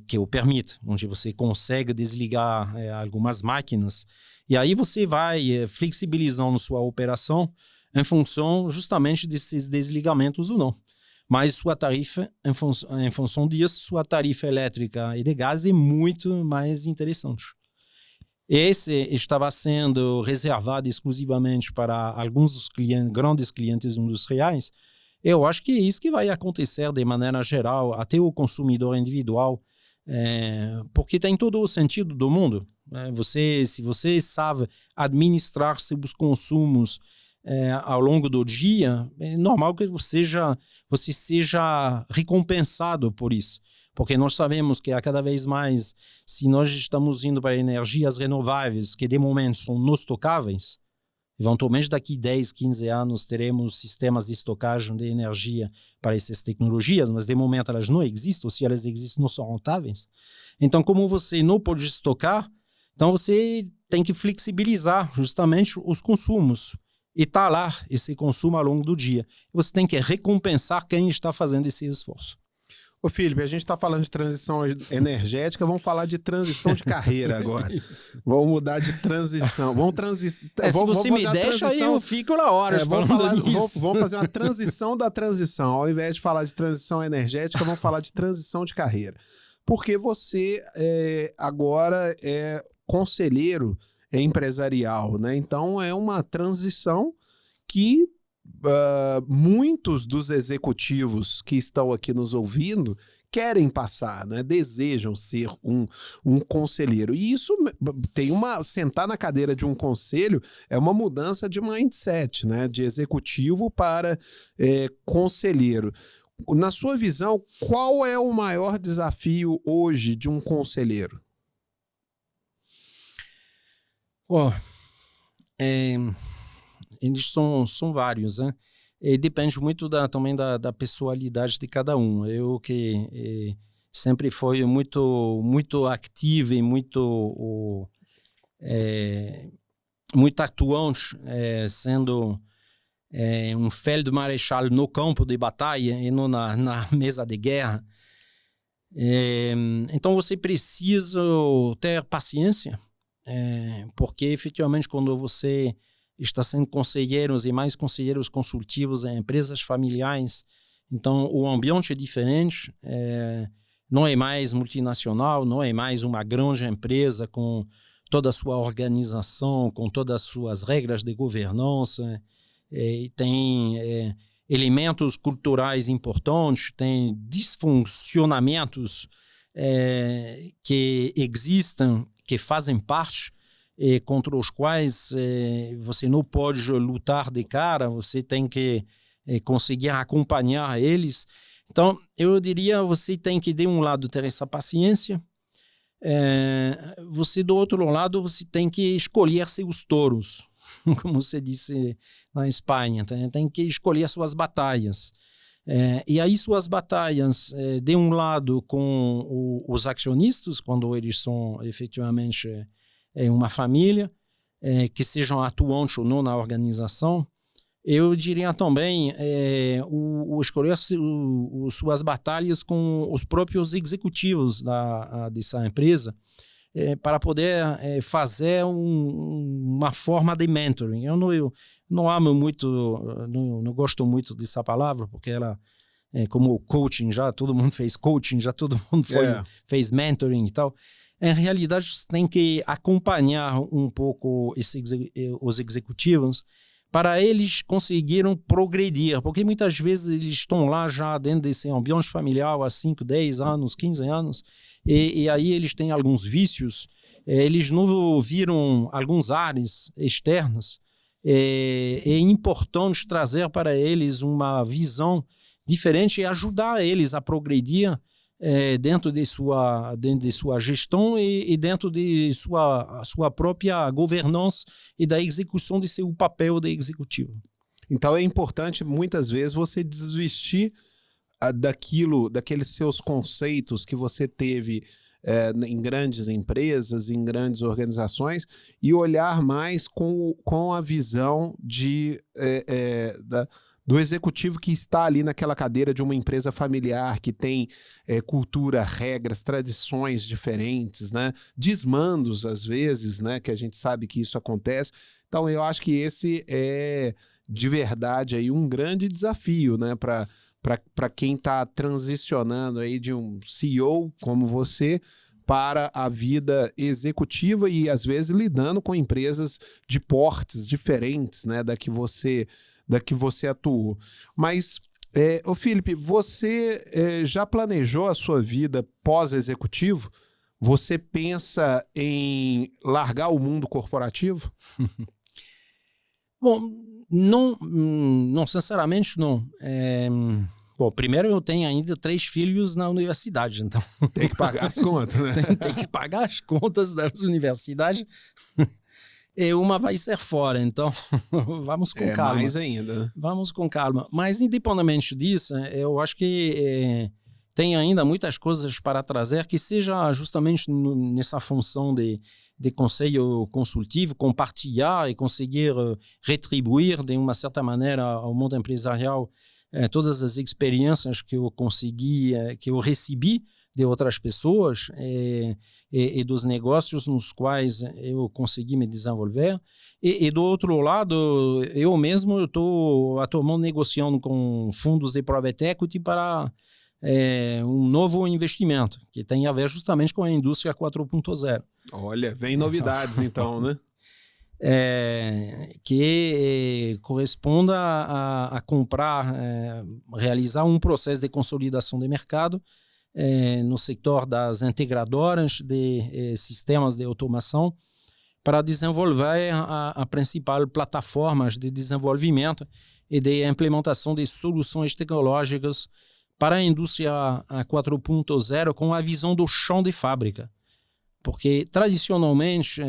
que o permite, onde você consegue desligar algumas máquinas, e aí você vai flexibilizando sua operação em função justamente desses desligamentos ou não. Mas sua tarifa, em função disso, sua tarifa elétrica e de gás é muito mais interessante. Esse estava sendo reservado exclusivamente para alguns grandes clientes industriais. Eu acho que é isso que vai acontecer de maneira geral, até o consumidor individual, porque tem todo o sentido do mundo. Se você sabe administrar seus consumos ao longo do dia, é normal que você seja recompensado por isso. Porque nós sabemos que a cada vez mais, se nós estamos indo para energias renováveis, que de momento são não estocáveis, eventualmente daqui 10, 15 anos teremos sistemas de estocagem de energia para essas tecnologias, mas de momento elas não existem, ou se elas existem não são rentáveis. Então, como você não pode estocar, então você tem que flexibilizar justamente os consumos e talar esse consumo ao longo do dia. Você tem que recompensar quem está fazendo esse esforço. Ô, Felipe, a gente está falando de transição energética, vamos falar de transição de carreira agora. Vamos mudar de transição. Se você me deixa, aí eu fico na hora vamos fazer uma transição da transição. Ao invés de falar de transição energética, vamos falar de transição de carreira. Porque você agora é conselheiro empresarial, né? Então é uma transição que muitos dos executivos que estão aqui nos ouvindo querem passar, né? Desejam ser um conselheiro. E isso sentar na cadeira de um conselho é uma mudança de mindset, né? De executivo para conselheiro. Na sua visão, qual é o maior desafio hoje de um conselheiro? Eles são vários, né? E depende muito também da pessoalidade de cada um. Eu que sempre fui muito ativo e muito atuante, sendo um feldmarechal no campo de batalha e não na mesa de guerra. Então você precisa ter paciência, porque efetivamente quando você está sendo conselheiros e mais conselheiros consultivos em empresas familiares, então o ambiente é diferente, não é mais multinacional, não é mais uma grande empresa com toda a sua organização, com todas as suas regras de governança, tem elementos culturais importantes, tem disfuncionamentos que existem, que fazem parte, contra os quais você não pode lutar de cara, você tem que conseguir acompanhar eles. Então, eu diria, você tem que, de um lado, ter essa paciência, você, do outro lado, você tem que escolher seus touros, como você disse na Espanha, tem que escolher suas batalhas. E aí suas batalhas, de um lado, com os acionistas, quando eles são efetivamente uma família, que sejam atuantes ou não na organização. Eu diria também escolher suas batalhas com os próprios executivos dessa empresa, para poder fazer uma forma de mentoring. Eu não amo muito, não gosto muito dessa palavra, porque ela como coaching, já todo mundo fez coaching, já todo mundo fez mentoring e tal. Em realidade, você tem que acompanhar um pouco os executivos para eles conseguirem progredir, porque muitas vezes eles estão lá já dentro desse ambiente familiar há 5, 10 anos, 15 anos, e aí eles têm alguns vícios, eles não viram alguns ares externos. É importante trazer para eles uma visão diferente e ajudar eles a progredir dentro de sua gestão e dentro de sua própria governança e da execução de seu papel de executivo. Então é importante, muitas vezes, você desvestir daqueles seus conceitos que você teve em grandes empresas, em grandes organizações, e olhar mais com a visão do executivo que está ali naquela cadeira de uma empresa familiar, que tem cultura, regras, tradições diferentes, né? Desmandos, às vezes, né? Que a gente sabe que isso acontece. Então, eu acho que esse é, de verdade, aí, um grande desafio, né? Para quem está transicionando aí de um CEO como você para a vida executiva e, às vezes, lidando com empresas de portes diferentes, né? Da que você atuou. Mas, ô Felipe, você já planejou a sua vida pós-executivo? Você pensa em largar o mundo corporativo? Bom, não, sinceramente não. Bom, primeiro eu tenho ainda 3 filhos na universidade, então... Tem que pagar as contas, né? tem que pagar as contas das universidades. E uma vai ser fora, então vamos com calma. Mais ainda. Vamos com calma. Mas, independente disso, eu acho que tem ainda muitas coisas para trazer que seja justamente nessa função de conselho consultivo, compartilhar e conseguir retribuir de uma certa maneira ao mundo empresarial todas as experiências que eu consegui, que eu recebi de outras pessoas e dos negócios nos quais eu consegui me desenvolver. E do outro lado, eu mesmo estou atualmente negociando com fundos de private equity para um novo investimento, que tem a ver justamente com a indústria 4.0. Olha, vem novidades então, né? Que corresponda a comprar, realizar um processo de consolidação de mercado no setor das integradoras de sistemas de automação para desenvolver a principal plataforma de desenvolvimento e de implementação de soluções tecnológicas para a indústria 4.0 com a visão do chão de fábrica. Porque, tradicionalmente,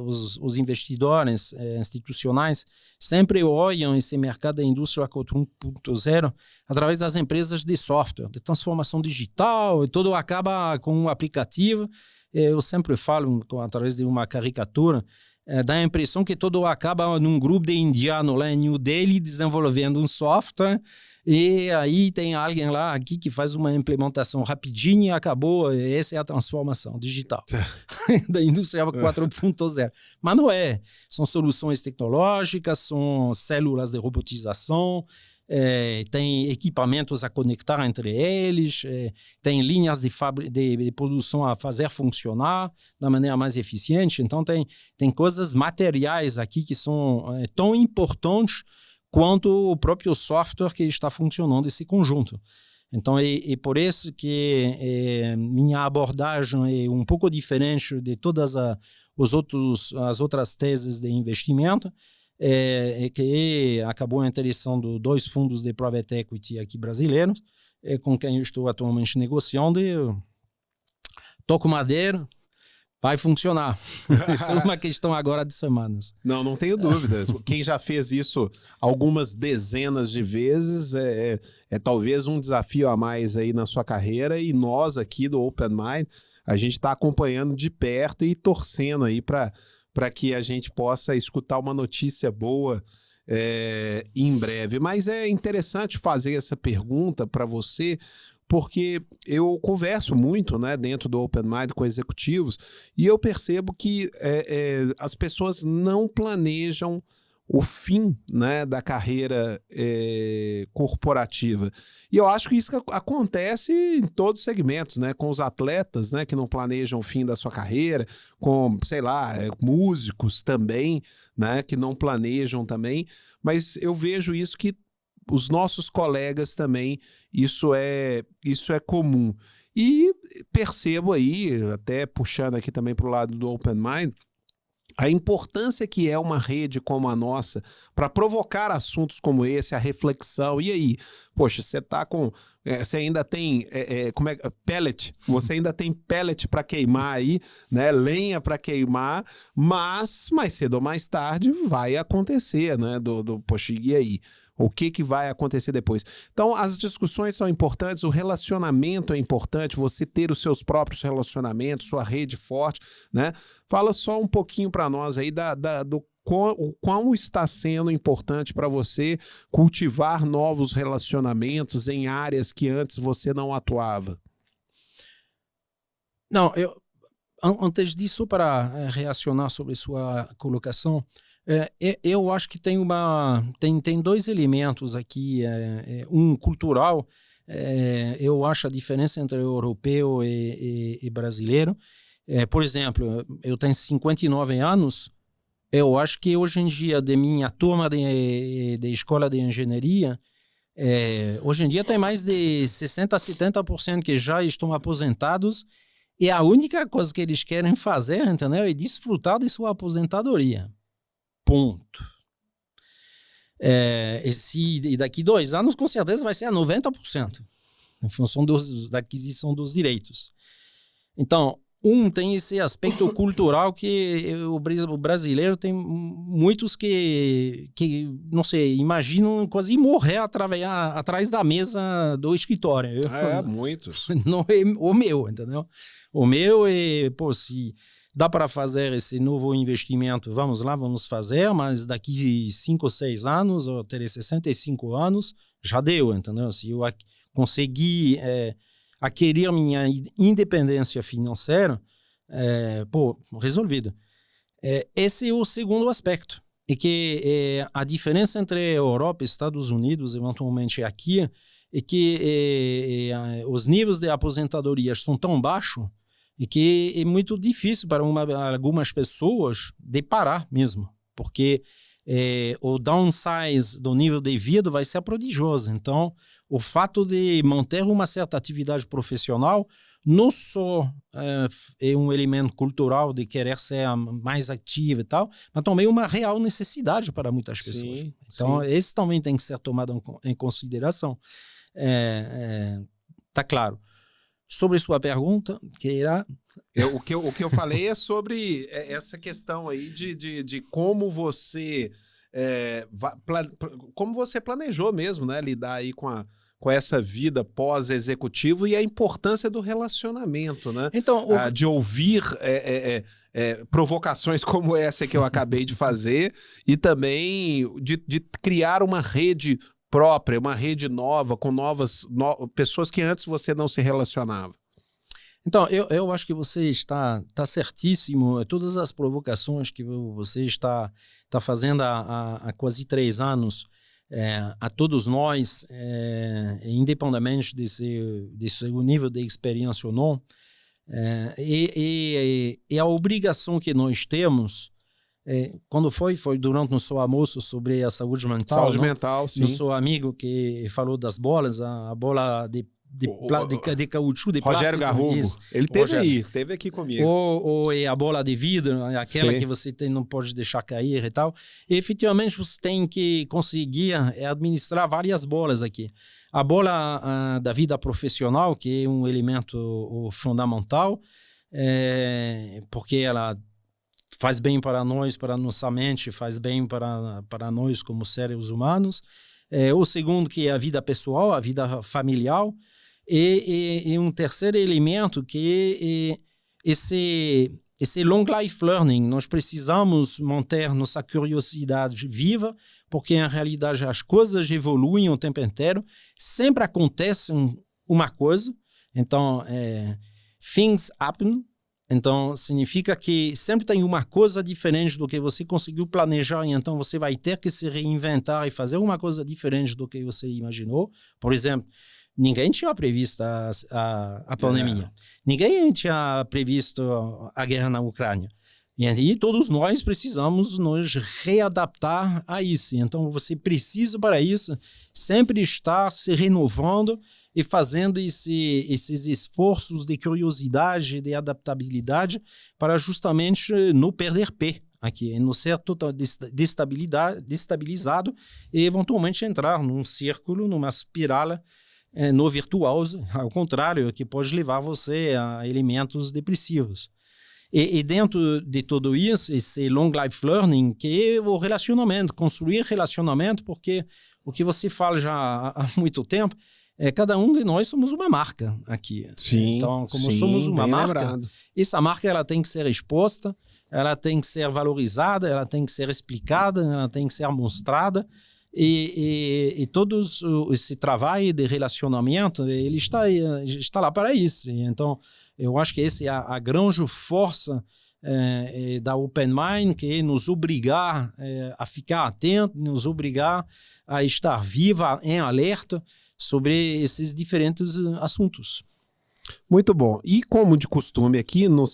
os investidores institucionais sempre olham esse mercado da indústria 4.0 através das empresas de software, de transformação digital, e tudo acaba com um aplicativo. Eu sempre falo, através de uma caricatura, dá a impressão que tudo acaba num grupo de indianos lá em New Delhi desenvolvendo um software, e aí tem alguém lá aqui que faz uma implementação rapidinho e acabou. Essa é a transformação digital da indústria 4.0. Mas não é. São soluções tecnológicas, são células de robotização, tem equipamentos a conectar entre eles, tem linhas de produção a fazer funcionar da maneira mais eficiente. Então tem coisas materiais aqui que são tão importantes quanto o próprio software que está funcionando esse conjunto. Então, é por isso que minha abordagem é um pouco diferente de todas as outras teses de investimento, que acabou interessando 2 fundos de private equity aqui brasileiros, com quem eu estou atualmente negociando, e toco madeira. Vai funcionar. Isso é uma questão agora de semanas. Não tenho dúvidas. Quem já fez isso algumas dezenas de vezes é talvez um desafio a mais aí na sua carreira, e nós aqui do Open Mind, a gente está acompanhando de perto e torcendo aí para que a gente possa escutar uma notícia boa em breve. Mas é interessante fazer essa pergunta para você, porque eu converso muito, né, dentro do Open Mind com executivos, e eu percebo que as pessoas não planejam o fim, né, da carreira corporativa. E eu acho que isso acontece em todos os segmentos, né, com os atletas, né, que não planejam o fim da sua carreira, com, sei lá, músicos também, né, que não planejam também, mas eu vejo isso que os nossos colegas também, isso é comum. E percebo aí, até puxando aqui também para o lado do Open Mind, a importância que é uma rede como a nossa para provocar assuntos como esse, a reflexão. E aí, poxa, você tá com... você ainda tem pellet, você ainda tem pellet para queimar aí, né? Lenha para queimar, mas mais cedo ou mais tarde vai acontecer, né? Poxa, e aí? O que vai acontecer depois? Então, as discussões são importantes, o relacionamento é importante, você ter os seus próprios relacionamentos, sua rede forte, né? Fala só um pouquinho para nós aí do quão está sendo importante para você cultivar novos relacionamentos em áreas que antes você não atuava. Não, antes disso, para reacionar sobre sua colocação, eu acho que tem 2 elementos aqui, um cultural. Eu acho a diferença entre europeu e brasileiro. Por exemplo, eu tenho 59 anos, eu acho que hoje em dia, de minha turma de escola de engenharia, hoje em dia tem mais de 60% a 70% que já estão aposentados, e a única coisa que eles querem fazer, entendeu, é desfrutar de sua aposentadoria. Ponto. E daqui 2 anos, com certeza, vai ser a 90%, em função da aquisição dos direitos. Então, tem esse aspecto cultural que o brasileiro tem muitos que não sei, imaginam quase morrer atrás da mesa do escritório. Muitos. Não é o meu, entendeu? O meu é, dá para fazer esse novo investimento, vamos lá, vamos fazer, mas daqui 5 ou 6 anos, eu terei 65 anos, já deu, entendeu? Se eu conseguir adquirir minha independência financeira, resolvido. Esse é o segundo aspecto. E que a diferença entre Europa e Estados Unidos, eventualmente aqui, é que os níveis de aposentadoria são tão baixos e que é muito difícil para algumas pessoas de parar mesmo, porque o downsize do nível de vida vai ser prodigioso. Então, o fato de manter uma certa atividade profissional não só é um elemento cultural de querer ser mais ativo e tal, mas também uma real necessidade para muitas pessoas. Sim, então, sim. esse também tem que ser tomado em consideração. Tá claro. Sobre sua pergunta, que era... O que eu falei é sobre essa questão aí de como você como você planejou mesmo, né, lidar aí com essa vida pós-executivo e a importância do relacionamento, né? Então, de ouvir provocações como essa que eu acabei de fazer e também de criar uma rede própria, uma rede nova, com pessoas que antes você não se relacionava. Então, eu acho que você está certíssimo. Todas as provocações que você está fazendo há quase 3 anos, a todos nós, independentemente desse nível de experiência ou não, e a obrigação que nós temos, quando foi durante o seu almoço sobre a saúde mental. Saúde mental, sim. No seu amigo que falou das bolas, a bola de caoutchouc, de plástico. Rogério Garrugo. Ele teve aqui comigo. Ou a bola de vidro, aquela Sim. que você não pode deixar cair e tal. E, efetivamente, você tem que conseguir administrar várias bolas aqui. A bola da vida profissional, que é um elemento fundamental, porque ela faz bem para nós, para nossa mente, faz bem para nós como seres humanos. O segundo, que é a vida pessoal, a vida familiar. E um terceiro elemento que é esse long life learning. Nós precisamos manter nossa curiosidade viva, porque em realidade as coisas evoluem o tempo inteiro, sempre acontece uma coisa, então things happen, então significa que sempre tem uma coisa diferente do que você conseguiu planejar, e então você vai ter que se reinventar e fazer uma coisa diferente do que você imaginou. Por exemplo, ninguém tinha previsto a pandemia. Ninguém tinha previsto a guerra na Ucrânia. E aí todos nós precisamos nos readaptar a isso. Então você precisa para isso sempre estar se renovando e fazendo esses esforços de curiosidade, de adaptabilidade, para justamente não perder pé aqui, não ser totalmente destabilizado e eventualmente entrar num círculo, numa espiral no virtuoso, ao contrário, que pode levar você a elementos depressivos. E dentro de tudo isso, esse long life learning, que é o relacionamento, construir relacionamento, porque o que você fala já há muito tempo, cada um de nós somos uma marca aqui. Sim, então, como sim, somos uma marca, lembrado. Essa marca ela tem que ser exposta, ela tem que ser valorizada, ela tem que ser explicada, ela tem que ser mostrada. E todo esse trabalho de relacionamento, ele está lá para isso. Então, eu acho que essa é a grande força da Open Mind, que é nos obrigar a ficar atento, nos obrigar a estar viva, em alerta sobre esses diferentes assuntos. Muito bom. E como de costume aqui, no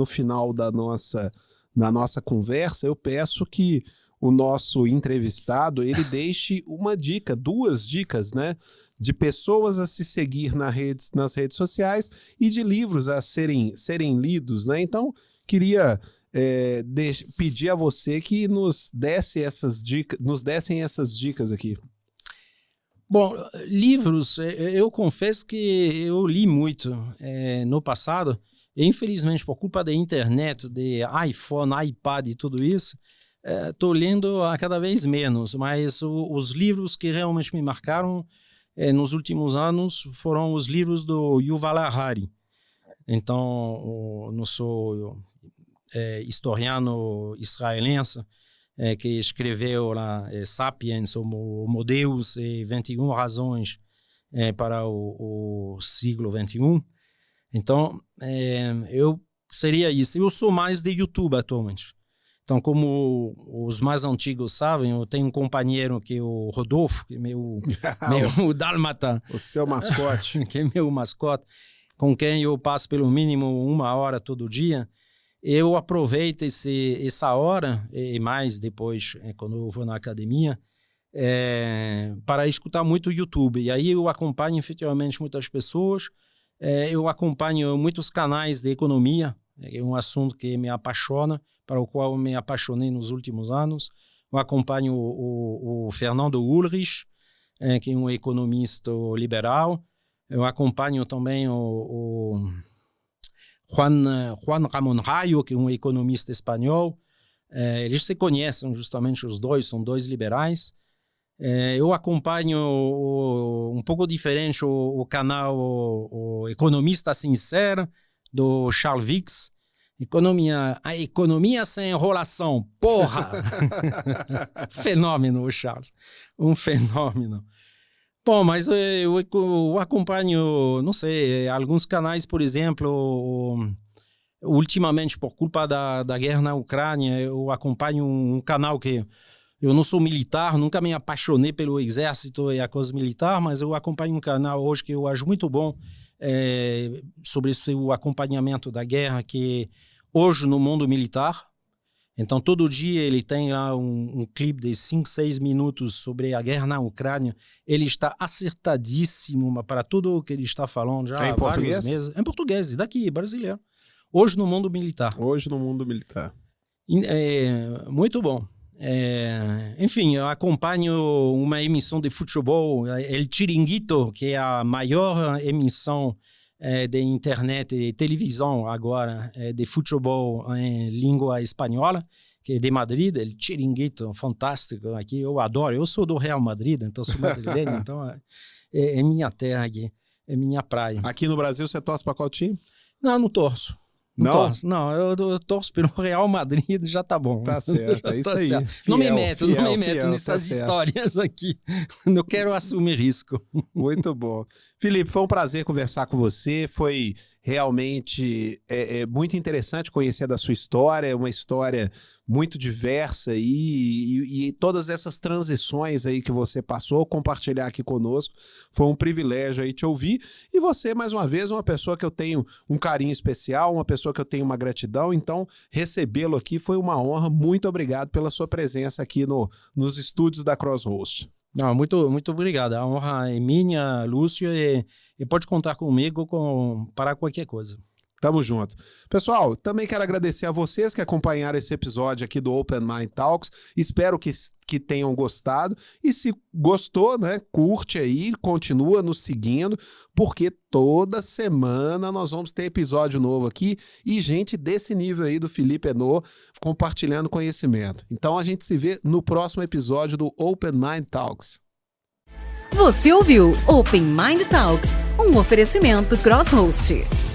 final da nossa conversa, eu peço que o nosso entrevistado, ele deixe uma dica, 2 dicas, né? De pessoas a se seguir nas redes sociais e de livros a serem lidos, né? Então, queria pedir a você que nos dessem essas dicas aqui. Bom, livros, eu confesso que eu li muito no passado, e infelizmente por culpa da internet, de iPhone, iPad e tudo isso, estou lendo a cada vez menos, mas os livros que realmente me marcaram nos últimos anos foram os livros do Yuval Harari. Então, o nosso historiano israelense que escreveu lá Sapiens, Homo Deus e 21 razões para o século XXI. Então, eu seria isso. Eu sou mais de YouTube atualmente. Então, como os mais antigos sabem, eu tenho um companheiro que é o Rodolfo, que é meu dálmata. O seu mascote. Que é meu mascote, com quem eu passo pelo mínimo 1 hora todo dia. Eu aproveito essa hora, e mais depois, quando eu vou na academia, para escutar muito o YouTube. E aí eu acompanho efetivamente muitas pessoas, eu acompanho muitos canais de economia, é um assunto que me apaixona, para o qual eu me apaixonei nos últimos anos. Eu acompanho o Fernando Ulrich, que é um economista liberal. Eu acompanho também o Juan Ramón Rayo, que é um economista espanhol. Eles se conhecem justamente os dois, são dois liberais. Eu acompanho um pouco diferente o canal o Economista Sincero, do Charles Vix. A economia sem enrolação, porra! Fenômeno, o Charles. Um fenômeno. Bom, mas eu acompanho, não sei, alguns canais, por exemplo, ultimamente, por culpa da guerra na Ucrânia, eu acompanho um canal que eu não sou militar, nunca me apaixonei pelo exército e a coisa militar, mas eu acompanho um canal hoje que eu acho muito bom sobre o acompanhamento da guerra, que hoje no mundo militar. Então, todo dia ele tem lá um clipe de 5, 6 minutos sobre a guerra na Ucrânia. Ele está acertadíssimo para tudo o que ele está falando já há vários meses. Em português, daqui, brasileiro. Hoje no mundo militar. Hoje no mundo militar. Muito bom. Enfim, eu acompanho uma emissão de futebol, El Chiringuito, que é a maior emissão de internet e televisão agora de futebol em língua espanhola, que é de Madrid, El Chiringuito, fantástico aqui, eu adoro. Eu sou do Real Madrid, então sou madrilenho, então é minha terra aqui, é minha praia. Aqui no Brasil você torce para qual time? Não torço. Não, eu torço pelo Real Madrid, já tá bom. Tá certo, é isso aí. Fiel, não me meto nessas histórias aqui. Não quero assumir risco. Muito bom. Felipe, foi um prazer conversar com você. Foi realmente muito interessante conhecer da sua história, uma história muito diversa e todas essas transições aí que você passou, compartilhar aqui conosco, foi um privilégio aí te ouvir, e você, mais uma vez, uma pessoa que eu tenho um carinho especial, uma pessoa que eu tenho uma gratidão, então recebê-lo aqui foi uma honra. Muito obrigado pela sua presença aqui nos estúdios da Crosshost. Não, muito obrigado. A honra é minha, Lúcio, e pode contar comigo para qualquer coisa. Tamo junto. Pessoal, também quero agradecer a vocês que acompanharam esse episódio aqui do Open Mind Talks. Espero que tenham gostado. E se gostou, né, curte aí, continua nos seguindo, porque toda semana nós vamos ter episódio novo aqui e gente desse nível aí do Felipe Henault compartilhando conhecimento. Então a gente se vê no próximo episódio do Open Mind Talks. Você ouviu Open Mind Talks, um oferecimento Crosshost.